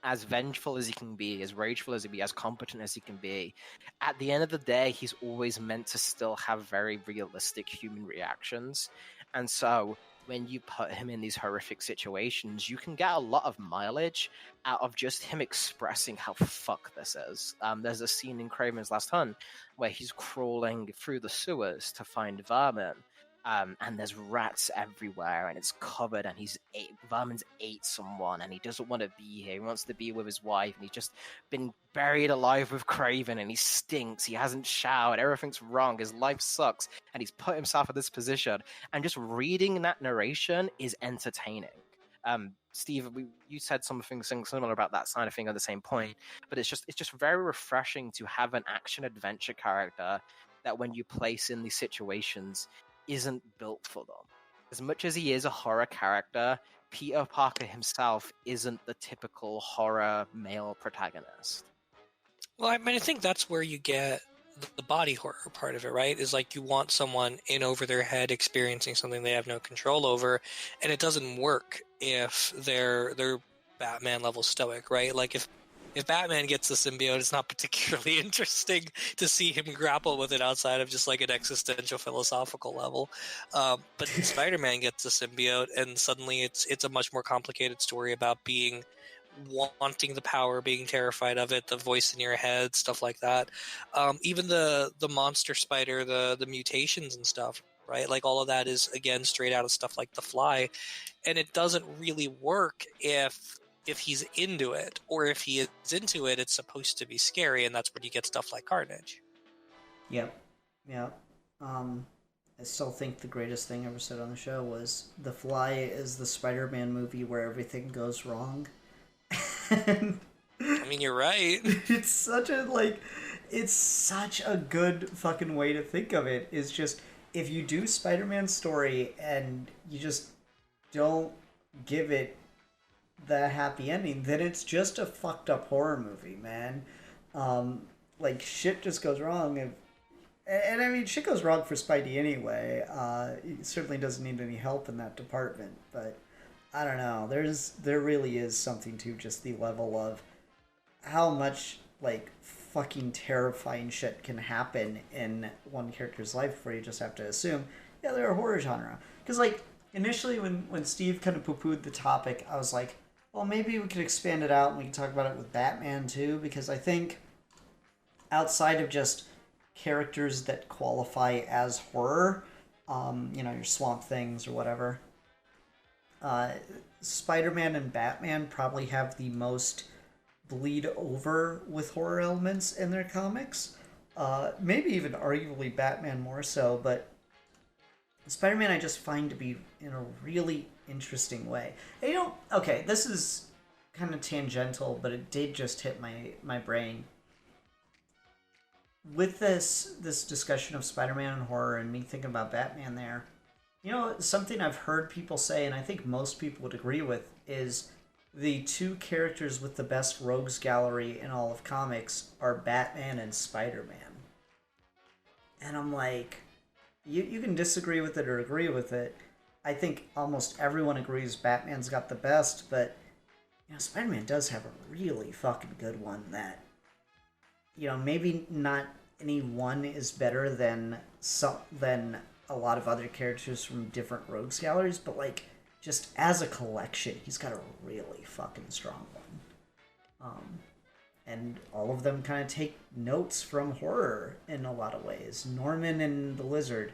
as vengeful as he can be, as rageful as he can be, as competent as he can be, at the end of the day, he's always meant to still have very realistic human reactions. And so when you put him in these horrific situations, you can get a lot of mileage out of just him expressing how fuck this is. There's a scene in Kraven's Last Hunt where he's crawling through the sewers to find vermin, and there's rats everywhere, and it's covered, and Vermin's ate someone, and he doesn't want to be here. He wants to be with his wife, and he's just been buried alive with Craven, and he stinks. He hasn't showered. Everything's wrong. His life sucks, and he's put himself in this position. And just reading that narration is entertaining. Steve, you said something similar about that kind of thing at the same point, but it's just very refreshing to have an action adventure character that, when you place in these situations, isn't built for them. As much as he is a horror character, Peter Parker himself isn't the typical horror male protagonist. Well, I mean, I think that's where you get the body horror part of it, right? Is like you want someone in over their head experiencing something they have no control over, and it doesn't work if they're Batman level stoic, right? Like if Batman gets the symbiote, it's not particularly interesting to see him grapple with it outside of just like an existential philosophical level. But Spider-Man gets the symbiote, and suddenly it's a much more complicated story about wanting the power, being terrified of it, the voice in your head, stuff like that. Even the monster spider, the mutations and stuff, right? Like all of that is, again, straight out of stuff like The Fly. And it doesn't really work if he's into it, or if he is into it, it's supposed to be scary, and that's when you get stuff like Carnage. Yep. I still think the greatest thing ever said on the show was The Fly is the Spider-Man movie where everything goes wrong. I mean, you're right. It's such a good fucking way to think of it. Is just, if you do Spider-Man's story and you just don't give it the happy ending, then it's just a fucked up horror movie, man. Like, shit just goes wrong. And I mean, shit goes wrong for Spidey anyway. He certainly doesn't need any help in that department, but I don't know. There really is something to just the level of how much, like, fucking terrifying shit can happen in one character's life where you just have to assume, yeah, they're a horror genre. Because, like, initially when Steve kind of poo-pooed the topic, I was like, well, maybe we could expand it out and we can talk about it with Batman too, because I think outside of just characters that qualify as horror, your Swamp Things or whatever, Spider-Man and Batman probably have the most bleed over with horror elements in their comics. Maybe even arguably Batman more so, but Spider-Man I just find to be in a really interesting way. And okay, this is kind of tangential, but it did just hit my brain. With this discussion of Spider-Man and horror and me thinking about Batman there, something I've heard people say, and I think most people would agree with, is the two characters with the best rogues gallery in all of comics are Batman and Spider-Man. And I'm like, you can disagree with it or agree with it. I think almost everyone agrees Batman's got the best, but Spider-Man does have a really fucking good one that, maybe not any one is better than a lot of other characters from different rogues galleries, but like just as a collection, he's got a really fucking strong one. And all of them kind of take notes from horror in a lot of ways. Norman and the Lizard,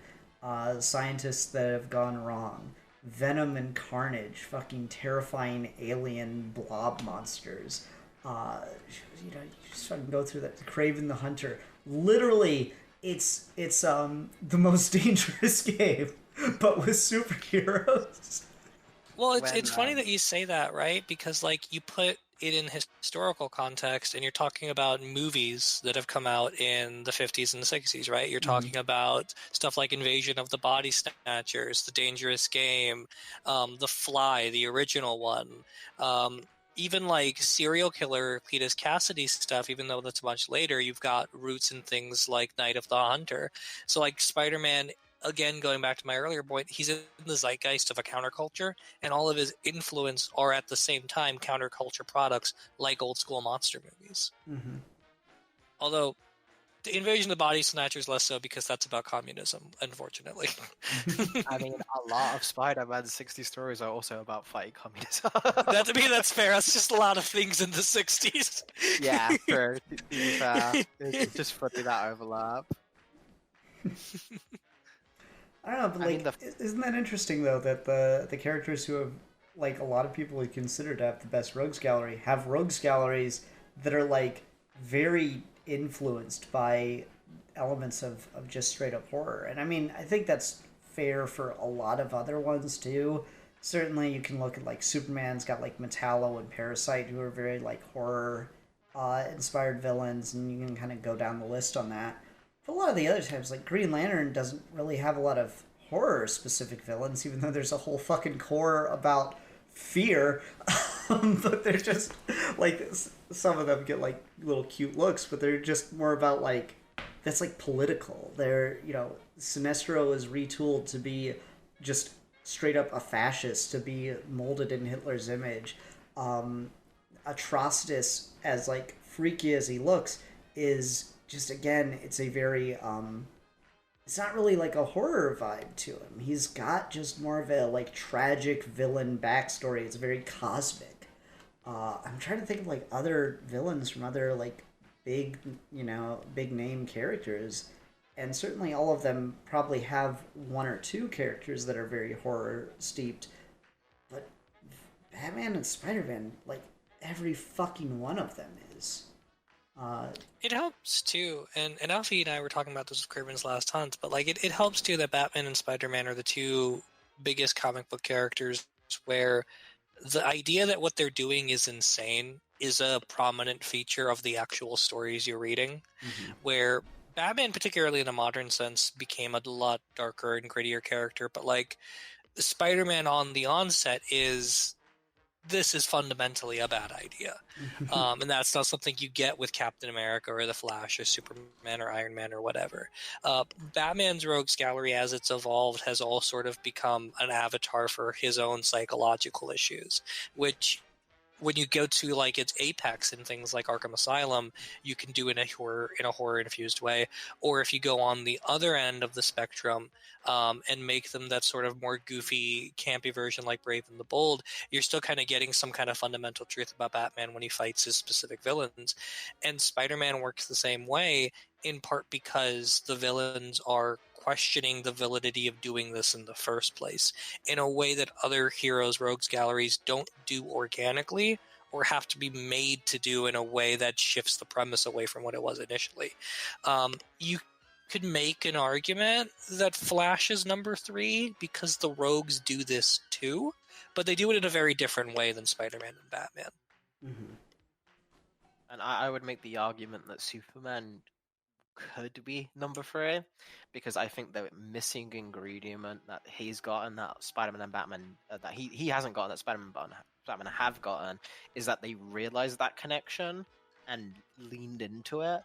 scientists that have gone wrong. Venom and Carnage, fucking terrifying alien blob monsters. You just fucking go through that. Craven the Hunter. Literally, it's the most dangerous game, but with superheroes. Well, it's funny that you say that, right? Because like you put it in historical context, and you're talking about movies that have come out in the 50s and the 60s, right? You're talking about stuff like Invasion of the Body Snatchers, The Dangerous Game, The Fly, the original one. Even like serial killer Cletus Cassidy stuff, even though that's much later, you've got roots in things like Night of the Hunter. So like Spider-Man, again, going back to my earlier point, he's in the zeitgeist of a counterculture, and all of his influence are at the same time counterculture products like old school monster movies. Mm-hmm. Although the Invasion of the Body Snatchers less so, because that's about communism, unfortunately. I mean, a lot of Spider-Man 60 stories are also about fighting communism. To me, that's fair. That's just a lot of things in the 60s. Yeah, fair. It's just funny that overlap. I don't know, but I mean, isn't that interesting though that the characters who have like a lot of people would consider to have the best rogues gallery have rogues galleries that are like very influenced by elements of just straight up horror. And I mean, I think that's fair for a lot of other ones too. Certainly, you can look at like Superman's got like Metallo and Parasite, who are very like horror inspired villains, and you can kind of go down the list on that. But a lot of the other types, like Green Lantern, doesn't really have a lot of horror specific villains, even though there's a whole fucking core about fear. But they're just like some of them get like little cute looks, but they're just more about like that's like political. They're Sinestro is retooled to be just straight up a fascist, to be molded in Hitler's image. Atrocitus, as like freaky as he looks, is just again, it's a very it's not really like a horror vibe to him. He's got just more of a like tragic villain backstory. It's very cosmic. I'm trying to think of like other villains from other like big big name characters, and certainly all of them probably have one or two characters that are very horror steeped. But Batman and Spider-Man, like every fucking one of them is. It helps too, and Alfie and I were talking about this with Craven's Last Hunt, but like it helps too that Batman and Spider-Man are the two biggest comic book characters where the idea that what they're doing is insane is a prominent feature of the actual stories you're reading, where Batman, particularly in a modern sense, became a lot darker and grittier character, but like Spider-Man on the onset this is fundamentally a bad idea. And that's not something you get with Captain America or the Flash or Superman or Iron Man or whatever. Batman's Rogues Gallery, as it's evolved, has all sort of become an avatar for his own psychological issues, which when you go to like its apex in things like Arkham Asylum, you can do in a horror infused way. Or if you go on the other end of the spectrum and make them that sort of more goofy, campy version like Brave and the Bold, you're still kind of getting some kind of fundamental truth about Batman when he fights his specific villains. And Spider-Man works the same way, in part because the villains are questioning the validity of doing this in the first place in a way that other heroes' rogues galleries don't do organically or have to be made to do in a way that shifts the premise away from what it was initially. You could make an argument that Flash is number 3 because the rogues do this too, but they do it in a very different way than Spider-Man and Batman. And I would make the argument that Superman could be number 3, because I think the missing ingredient that he's gotten that Spider-Man and Batman that he hasn't gotten, that Spider-Man and Batman have gotten, is that they realized that connection and leaned into it.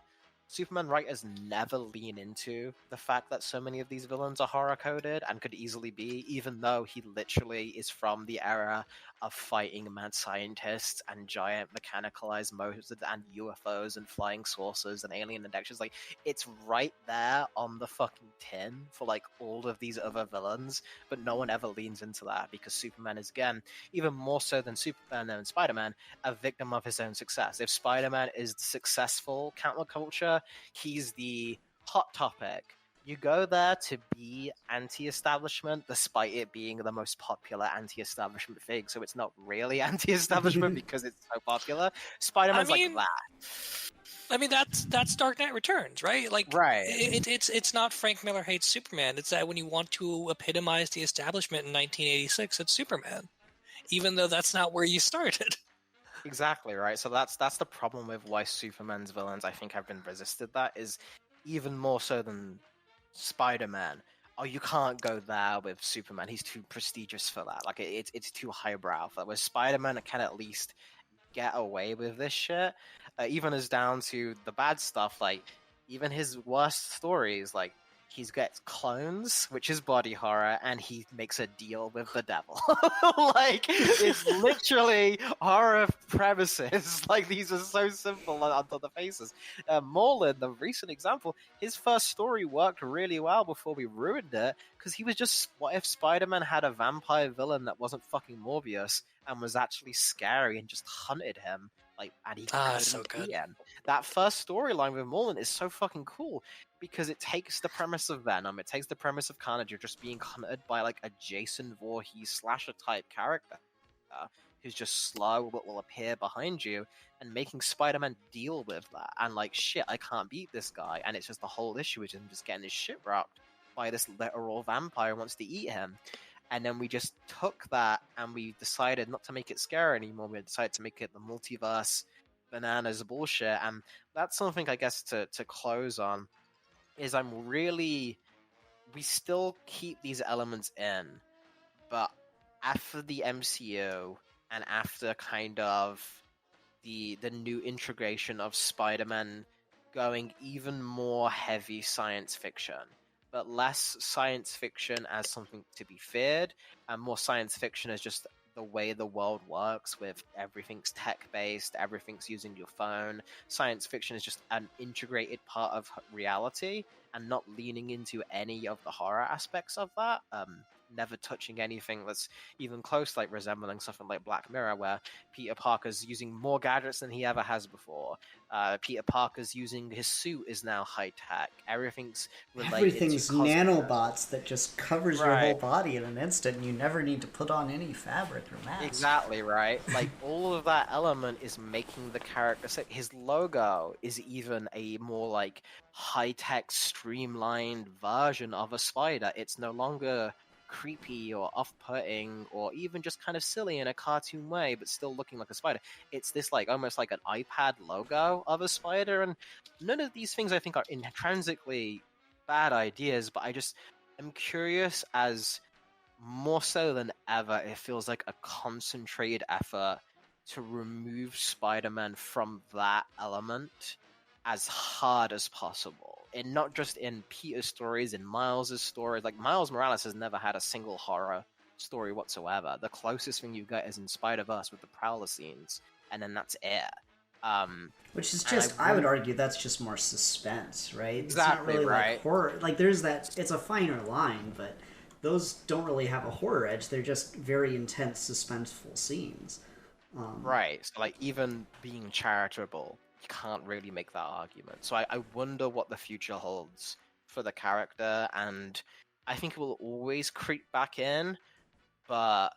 Superman writers never lean into the fact that so many of these villains are horror-coded and could easily be, even though he literally is from the era of fighting mad scientists and giant mechanicalized motors and UFOs and flying saucers and alien abductions. Like, it's right there on the fucking tin for like all of these other villains, but no one ever leans into that because Superman is, again, even more so than Superman and Spider-Man, a victim of his own success. If Spider-Man is the successful counterculture, he's the hot topic. You go there to be anti-establishment, despite it being the most popular anti-establishment thing. So it's not really anti-establishment because it's so popular. Spider-Man's like that. I mean, that's Dark Knight Returns, right? Like, right. It's not Frank Miller hates Superman. It's that when you want to epitomize the establishment in 1986, it's Superman, even though that's not where you started. Exactly, right. So that's the problem with why Superman's villains, I think, have been resisted. That is even more so than Spider-Man. Oh, you can't go there with Superman. He's too prestigious for that. Like it's too highbrow for that. Where Spider-Man can at least get away with this shit, even as down to the bad stuff. Like even his worst stories, like he gets clones, which is body horror, and he makes a deal with the devil. Like, it's literally horror premises. Like, these are so simple onto the faces. Morlin, the recent example, his first story worked really well before we ruined it, because he was just, what if Spider-Man had a vampire villain that wasn't fucking Morbius, and was actually scary and just hunted him? Like, and he couldn't so good. beat him. that first storyline with Morlun is so fucking cool because it takes the premise of Venom, it takes the premise of Carnage, you're just being hunted by like a Jason Voorhees slasher type character who's just slow but will appear behind you, and making Spider-Man deal with that and like, shit, I can't beat this guy, and it's just the whole issue is him just getting his shit rocked by this literal vampire who wants to eat him. And then we just took that and we decided not to make it scary anymore. We decided to make it the multiverse bananas bullshit. And that's something, I guess, to close on, is we still keep these elements in, but after the MCU and after kind of the new integration of Spider-Man going even more heavy science fiction, but less science fiction as something to be feared, and more science fiction as just the way the world works, with everything's tech-based, everything's using your phone. Science fiction is just an integrated part of reality, and not leaning into any of the horror aspects of that. Never touching anything that's even close, like resembling something like Black Mirror, where Peter Parker's using more gadgets than he ever has before. Peter Parker's using his suit is now high tech. Everything's related. Everything's to nanobots that just covers your whole body in an instant, and you never need to put on any fabric or mask. Exactly right. Like, all of that element is making the character. So his logo is even a more like high tech, streamlined version of a spider. It's no longer creepy or off-putting or even just kind of silly in a cartoon way, but still looking like a spider. It's this like almost like an iPad logo of a spider, and none of these things I think are intrinsically bad ideas, but I just am curious, as more so than ever it feels like a concentrated effort to remove Spider-Man from that element as hard as possible. And not just in Peter's stories, in Miles' stories. Like, Miles Morales has never had a single horror story whatsoever. The closest thing you get is in Spider-Verse with the Prowler scenes, and then that's it. Which is just, I would argue that's just more suspense, right? Exactly, it's not really right. like horror. Like, there's that, it's a finer line, but those don't really have a horror edge. They're just very intense, suspenseful scenes. Right. So, like, even being charitable, you can't really make that argument. So I wonder what the future holds for the character, and I think it will always creep back in, but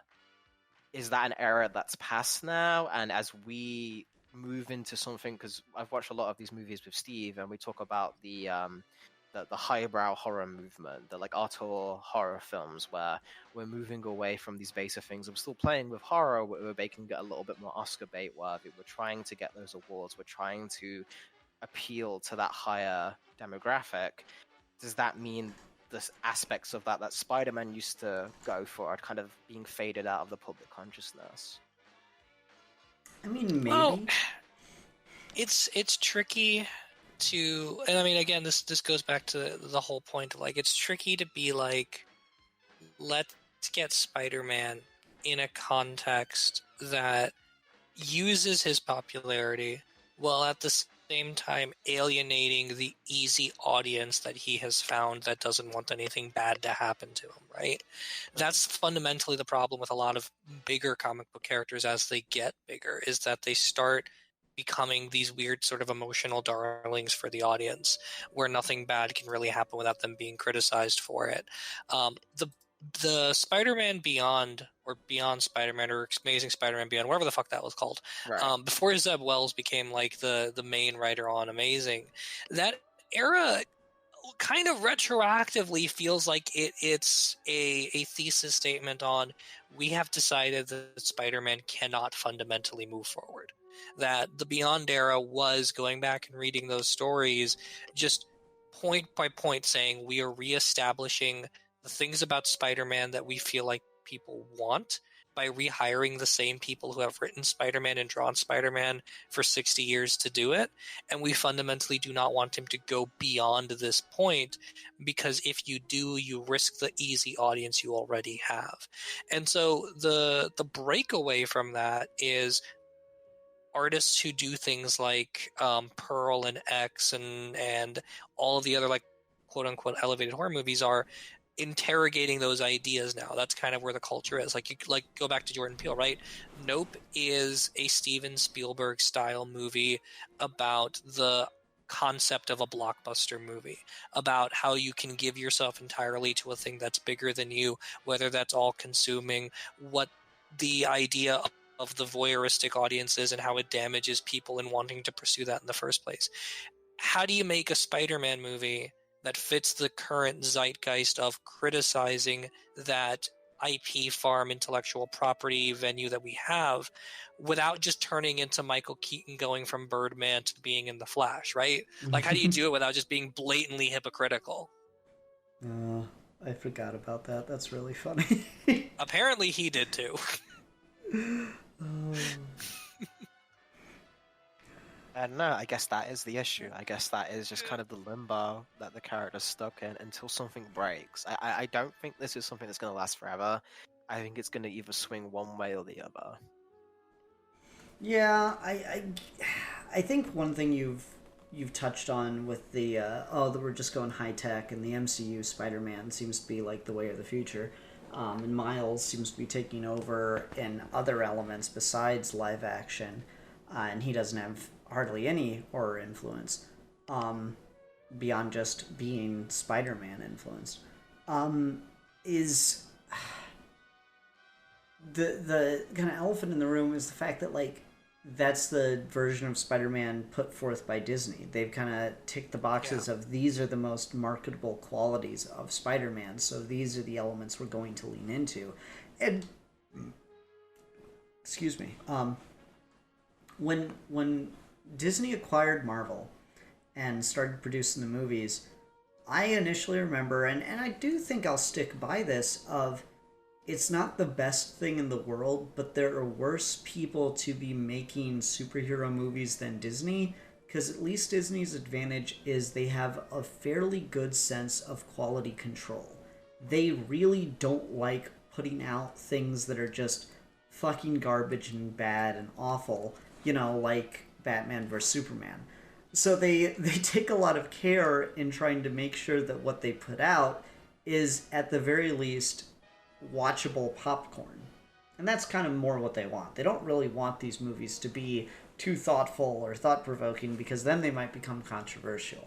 is that an era that's past now? And as we move into something, because I've watched a lot of these movies with Steve, and we talk about the highbrow horror movement, the like auteur horror films, where we're moving away from these basic things. We're still playing with horror, we're making it a little bit more Oscar bait worthy. We're trying to get those awards. We're trying to appeal to that higher demographic. Does that mean the aspects of that Spider-Man used to go for are kind of being faded out of the public consciousness? I mean, maybe. Well, it's tricky to, and I mean, again, this goes back to the whole point of, like, it's tricky to be like, let's get Spider-Man in a context that uses his popularity while at the same time alienating the easy audience that he has found that doesn't want anything bad to happen to him, right? That's fundamentally the problem with a lot of bigger comic book characters as they get bigger, is that they start becoming these weird sort of emotional darlings for the audience, where nothing bad can really happen without them being criticized for it. The Spider-Man Beyond, or Beyond Spider-Man, or Amazing Spider-Man Beyond, whatever the fuck that was called, right. Before Zeb Wells became like the main writer on Amazing, that era kind of retroactively feels like it's a thesis statement on, we have decided that Spider-Man cannot fundamentally move forward. That the Beyond era was, going back and reading those stories, just point by point saying, we are reestablishing the things about Spider-Man that we feel like people want by rehiring the same people who have written Spider-Man and drawn Spider-Man for 60 years to do it. And we fundamentally do not want him to go beyond this point, because if you do, you risk the easy audience you already have. And so the breakaway from that is artists who do things like Pearl and X and all of the other, like, quote-unquote elevated horror movies are interrogating those ideas now. That's kind of where the culture is. Like, you go back to Jordan Peele, right? Nope is a Steven Spielberg style movie about the concept of a blockbuster movie, about how you can give yourself entirely to a thing that's bigger than you, whether that's all consuming, what the idea of the voyeuristic audience is, and how it damages people in wanting to pursue that in the first place. How do you make a Spider-Man movie that fits the current zeitgeist of criticizing that IP farm intellectual property venue that we have without just turning into Michael Keaton going from Birdman to being in The Flash, right? Like, how do you do it without just being blatantly hypocritical? I forgot about that. That's really funny. Apparently he did too. No, I guess that is the issue. I guess that is just kind of the limbo that the character's stuck in until something breaks. I don't think this is something that's going to last forever. I think it's going to either swing one way or the other. Yeah, I think one thing you've touched on with the that we're just going high tech, and the MCU Spider-Man seems to be like the way of the future, and Miles seems to be taking over in other elements besides live action, and he doesn't have hardly any horror influence, beyond just being Spider-Man influenced. Is the kind of elephant in the room is the fact that, like, that's the version of Spider-Man put forth by Disney. They've kind of ticked the boxes of these are the most marketable qualities of Spider-Man, so these are the elements we're going to lean into. And excuse me, when Disney acquired Marvel and started producing the movies, I initially remember, and I do think I'll stick by this, of it's not the best thing in the world, but there are worse people to be making superhero movies than Disney, because at least Disney's advantage is they have a fairly good sense of quality control. They really don't like putting out things that are just fucking garbage and bad and awful, like Batman vs. Superman. So they take a lot of care in trying to make sure that what they put out is, at the very least, watchable popcorn. And that's kind of more what they want. They don't really want these movies to be too thoughtful or thought-provoking, because then they might become controversial.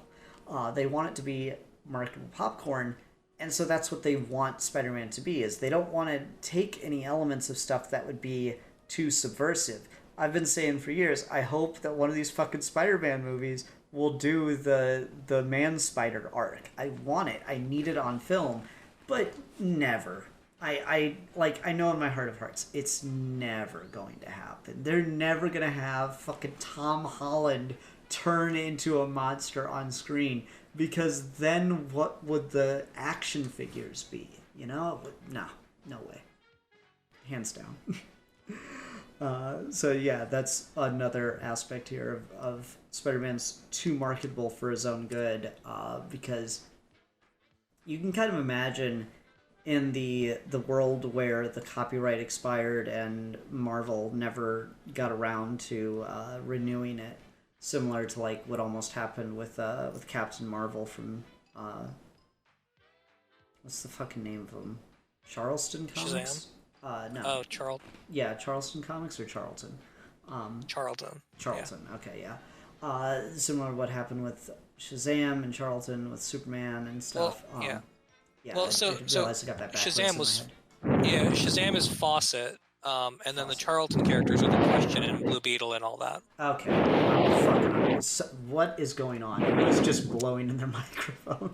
They want it to be marketable popcorn, and so that's what they want Spider-Man to be, is they don't want to take any elements of stuff that would be too subversive. I've been saying for years, I hope that one of these fucking Spider-Man movies will do the Man-Spider arc. I want it. I need it on film. But never. I know in my heart of hearts, it's never going to happen. They're never going to have fucking Tom Holland turn into a monster on screen, because then what would the action figures be? No way. Hands down. So yeah, that's another aspect here of Spider-Man's too marketable for his own good, because you can kind of imagine in the world where the copyright expired and Marvel never got around to renewing it, similar to like what almost happened with Captain Marvel from what's the fucking name of them? Charleston Comics? Shazam? No. Oh, Charlton. Yeah, Charleston Comics or Charlton? Charlton. Charlton, yeah. Okay, yeah. Similar to what happened with Shazam and Charlton with Superman and stuff. Well, yeah. Yeah, well, I so realized I got that backwards Shazam in was, my head. yeah, Shazam is Fawcett, and then the Charlton characters are the Question and Blue Beetle and all that. Okay. What is going on? Who's just blowing in their microphone?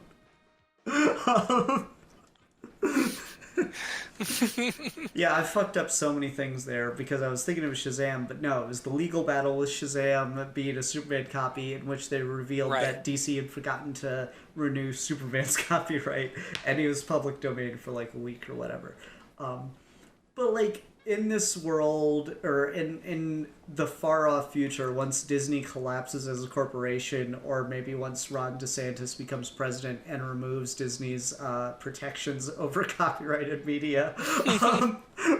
Yeah, I fucked up so many things there because I was thinking it was Shazam, but no, it was the legal battle with Shazam being a Superman copy, in which they revealed that DC had forgotten to renew Superman's copyright, and he was public domain for like a week or whatever. But like, in this world, or in the far off future, once Disney collapses as a corporation, or maybe once Ron DeSantis becomes president and removes Disney's protections over copyrighted media,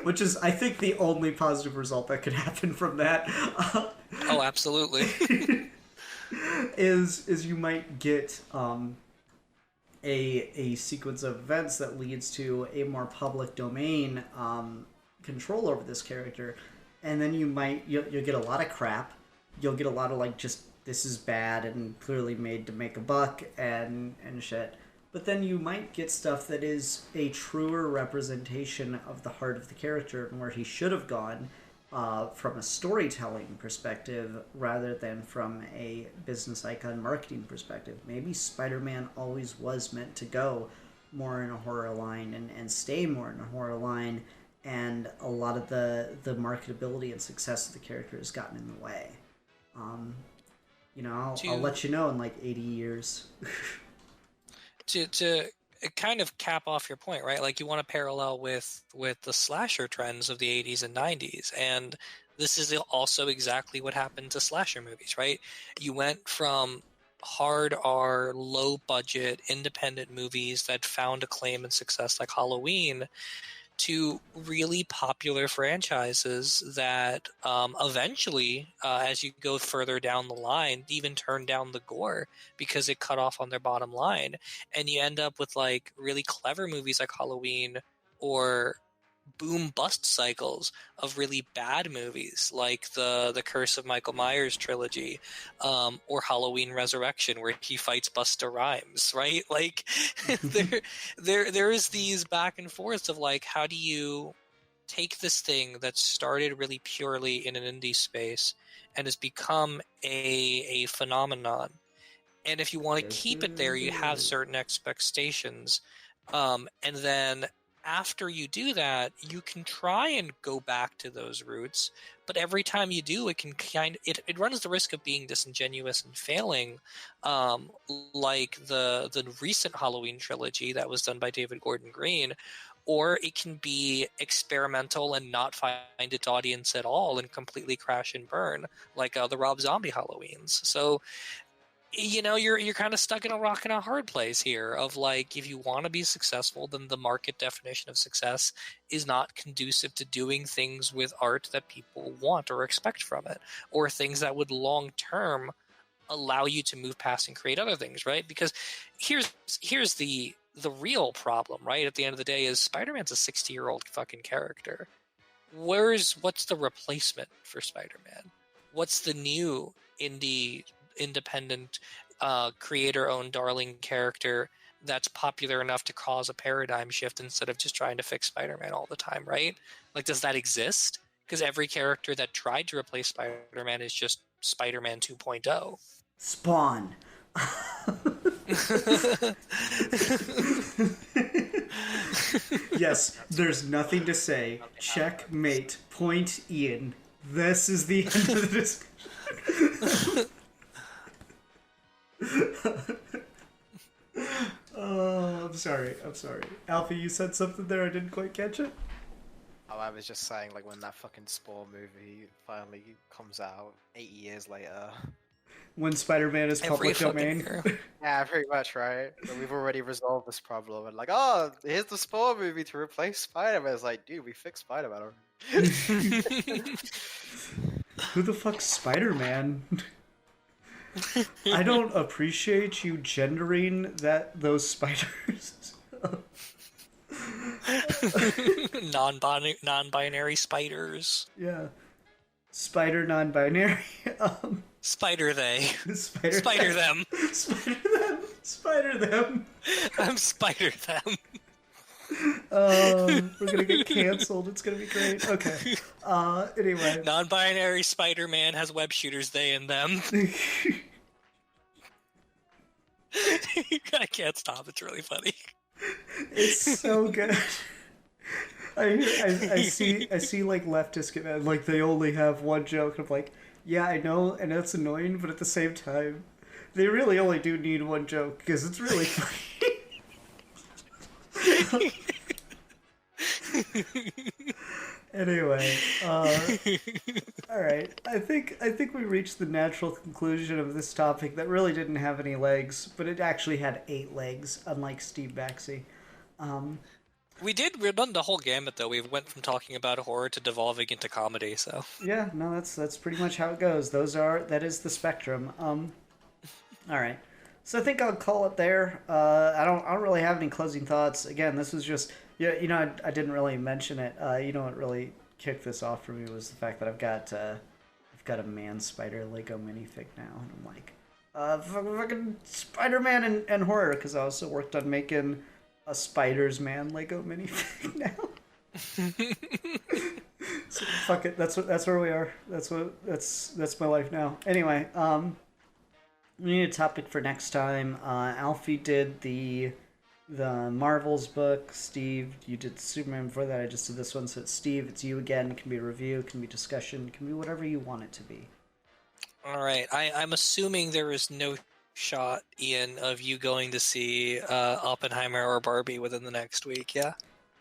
which is, I think, the only positive result that could happen from that. Oh, absolutely. is you might get a sequence of events that leads to a more public domain control over this character, and then you'll get a lot of crap. You'll get a lot of like just this is bad and clearly made to make a buck and shit. But then you might get stuff that is a truer representation of the heart of the character and where he should have gone from a storytelling perspective rather than from a business icon marketing perspective. Maybe Spider-Man always was meant to go more in a horror line and stay more in a horror line, and a lot of the marketability and success of the character has gotten in the way. I'll let you know in like 80 years. to kind of cap off your point, right? Like you want to parallel with the slasher trends of the 80s and 90s, and this is also exactly what happened to slasher movies, right? You went from hard R, low budget, independent movies that found acclaim and success like Halloween to really popular franchises that eventually, as you go further down the line, even turn down the gore because it cut off on their bottom line. And you end up with like really clever movies like Halloween or boom bust cycles of really bad movies like the Curse of Michael Myers trilogy, or Halloween Resurrection where he fights Busta Rhymes, right? Like there is these back and forths of like, how do you take this thing that started really purely in an indie space and has become a phenomenon, and if you want to keep it there, you have certain expectations, and then after you do that, you can try and go back to those roots, but every time you do, it can it runs the risk of being disingenuous and failing, like the recent Halloween trilogy that was done by David Gordon Green, or it can be experimental and not find its audience at all and completely crash and burn, like the Rob Zombie Halloweens. So you're kind of stuck in a rock and a hard place here of like, if you want to be successful, then the market definition of success is not conducive to doing things with art that people want or expect from it, or things that would long term allow you to move past and create other things, right? Because here's the real problem, right? At the end of the day, is Spider-Man's a 60-year-old fucking character. What's the replacement for Spider-Man? What's the new independent creator-owned darling character that's popular enough to cause a paradigm shift instead of just trying to fix Spider-Man all the time, right? Like, does that exist? Because every character that tried to replace Spider-Man is just Spider-Man 2.0. Spawn. Yes, there's nothing to say. Checkmate. Point Ian. This is the end of the discussion. Oh, I'm sorry. Alfie, you said something there, I didn't quite catch it? Oh, I was just saying, like, when that fucking Spore movie finally comes out 80 years later. When Spider-Man is public domain? Yeah, pretty much, right? But we've already resolved this problem, and like, oh, here's the Spore movie to replace Spider-Man. It's like, dude, we fixed Spider-Man already. Who the fuck's Spider-Man? I don't appreciate you gendering those spiders. Non-binary spiders. Yeah. Spider non-binary. Spider they. Spider them. Spider them. I'm Spider them. We're gonna get canceled. It's gonna be great. Okay. Anyway. Non-binary Spider-Man has web shooters, they and them. I can't stop. It's really funny. It's so good. I see like leftists get mad, like they only have one joke, and I'm like, yeah, I know, and that's annoying, but at the same time, they really only do need one joke because it's really funny. Anyway, all right. I think we reached the natural conclusion of this topic that really didn't have any legs, but it actually had 8 legs, unlike Steve Baxi. We've done the whole gamut though. We went from talking about horror to devolving into comedy. So yeah, no, that's pretty much how it goes. That is the spectrum. All right. So I think I'll call it there. I don't really have any closing thoughts. Again, this was just yeah. I didn't really mention it. What really kicked this off for me was the fact that I've got a man spider Lego minifig now, and I'm like, fucking Spider-Man and horror, because I also worked on making a Spider's Man Lego minifig now. So fuck it. That's where we are. That's my life now. Anyway, we need a topic for next time. Alfie did the Marvels book. Steve, you did Superman before that. I just did this one. So it's Steve. It's you again. It can be a review. It can be discussion. It can be whatever you want it to be. All right. I'm assuming there is no shot, Ian, of you going to see Oppenheimer or Barbie within the next week. Yeah.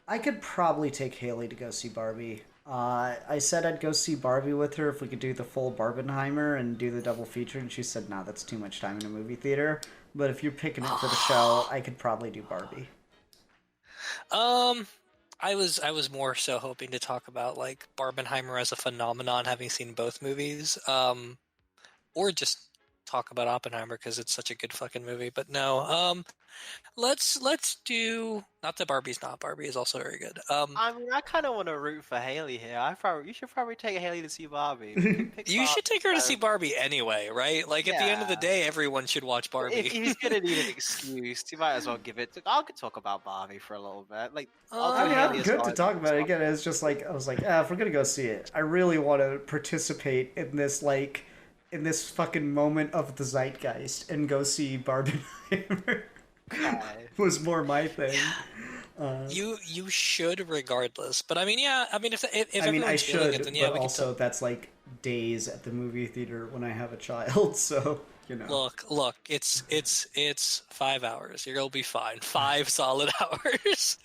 I could probably take Haley to go see Barbie. I said I'd go see Barbie with her if we could do the full Barbenheimer and do the double feature, and she said, "Nah, that's too much time in a movie theater." But if you're picking it for the show, I could probably do Barbie. I was more so hoping to talk about like Barbenheimer as a phenomenon, having seen both movies, or just talk about Oppenheimer because it's such a good fucking movie. But no, let's do not that Barbie's not. Barbie is also very good. I mean, I kind of want to root for Haley here. You should probably take Haley to see Barbie. You should take her to see Barbie anyway, right? Like at the end of the day, everyone should watch Barbie. If he's gonna need an excuse, you might as well give it. I could talk about Barbie for a little bit. Like, I'm good to talk about it. Again, it's just like I was like, if we're gonna go see it, I really want to participate in this fucking moment of the zeitgeist and go see Barbenheimer. Was more my thing. You should regardless, but I mean, yeah. I mean, if I should, feeling it, then yeah, but also that's like days at the movie theater when I have a child, so you know. Look, it's 5 hours. You'll be fine. 5 solid hours.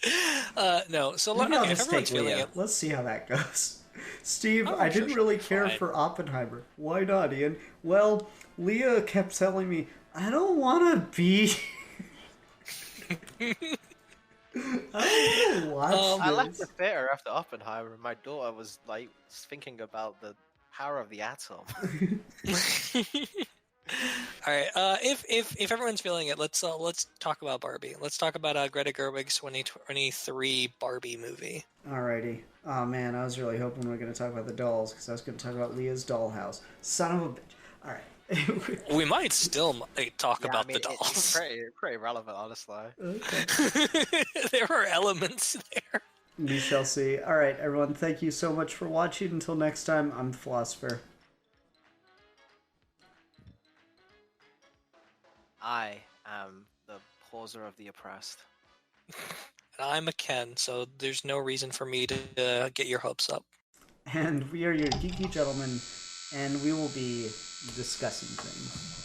No, so Maybe I'll if just everyone's take feeling Leah. it, Let's see how that goes. Steve, Oh, I I'm sure didn't she'll really be care fine. for Oppenheimer. Why not, Ian? Well, Leah kept telling me, I don't want to be... I don't want to watch I left this. the theater after Oppenheimer, and my daughter was like thinking about the power of the atom. All right. If everyone's feeling it, let's talk about Barbie. Let's talk about Greta Gerwig's 2023 Barbie movie. Alrighty. Oh man, I was really hoping we were going to talk about the dolls, because I was going to talk about Leah's dollhouse. Son of a bitch. Alright. We might still talk about the It's dolls. pretty relevant, honestly. Okay. There are elements there. We shall see. Alright, everyone, thank you so much for watching. Until next time, I'm the Philosopher. I am the pauser of the oppressed. And I'm a Ken, so there's no reason for me to get your hopes up. And we are your geeky gentlemen, and we will be discussing things.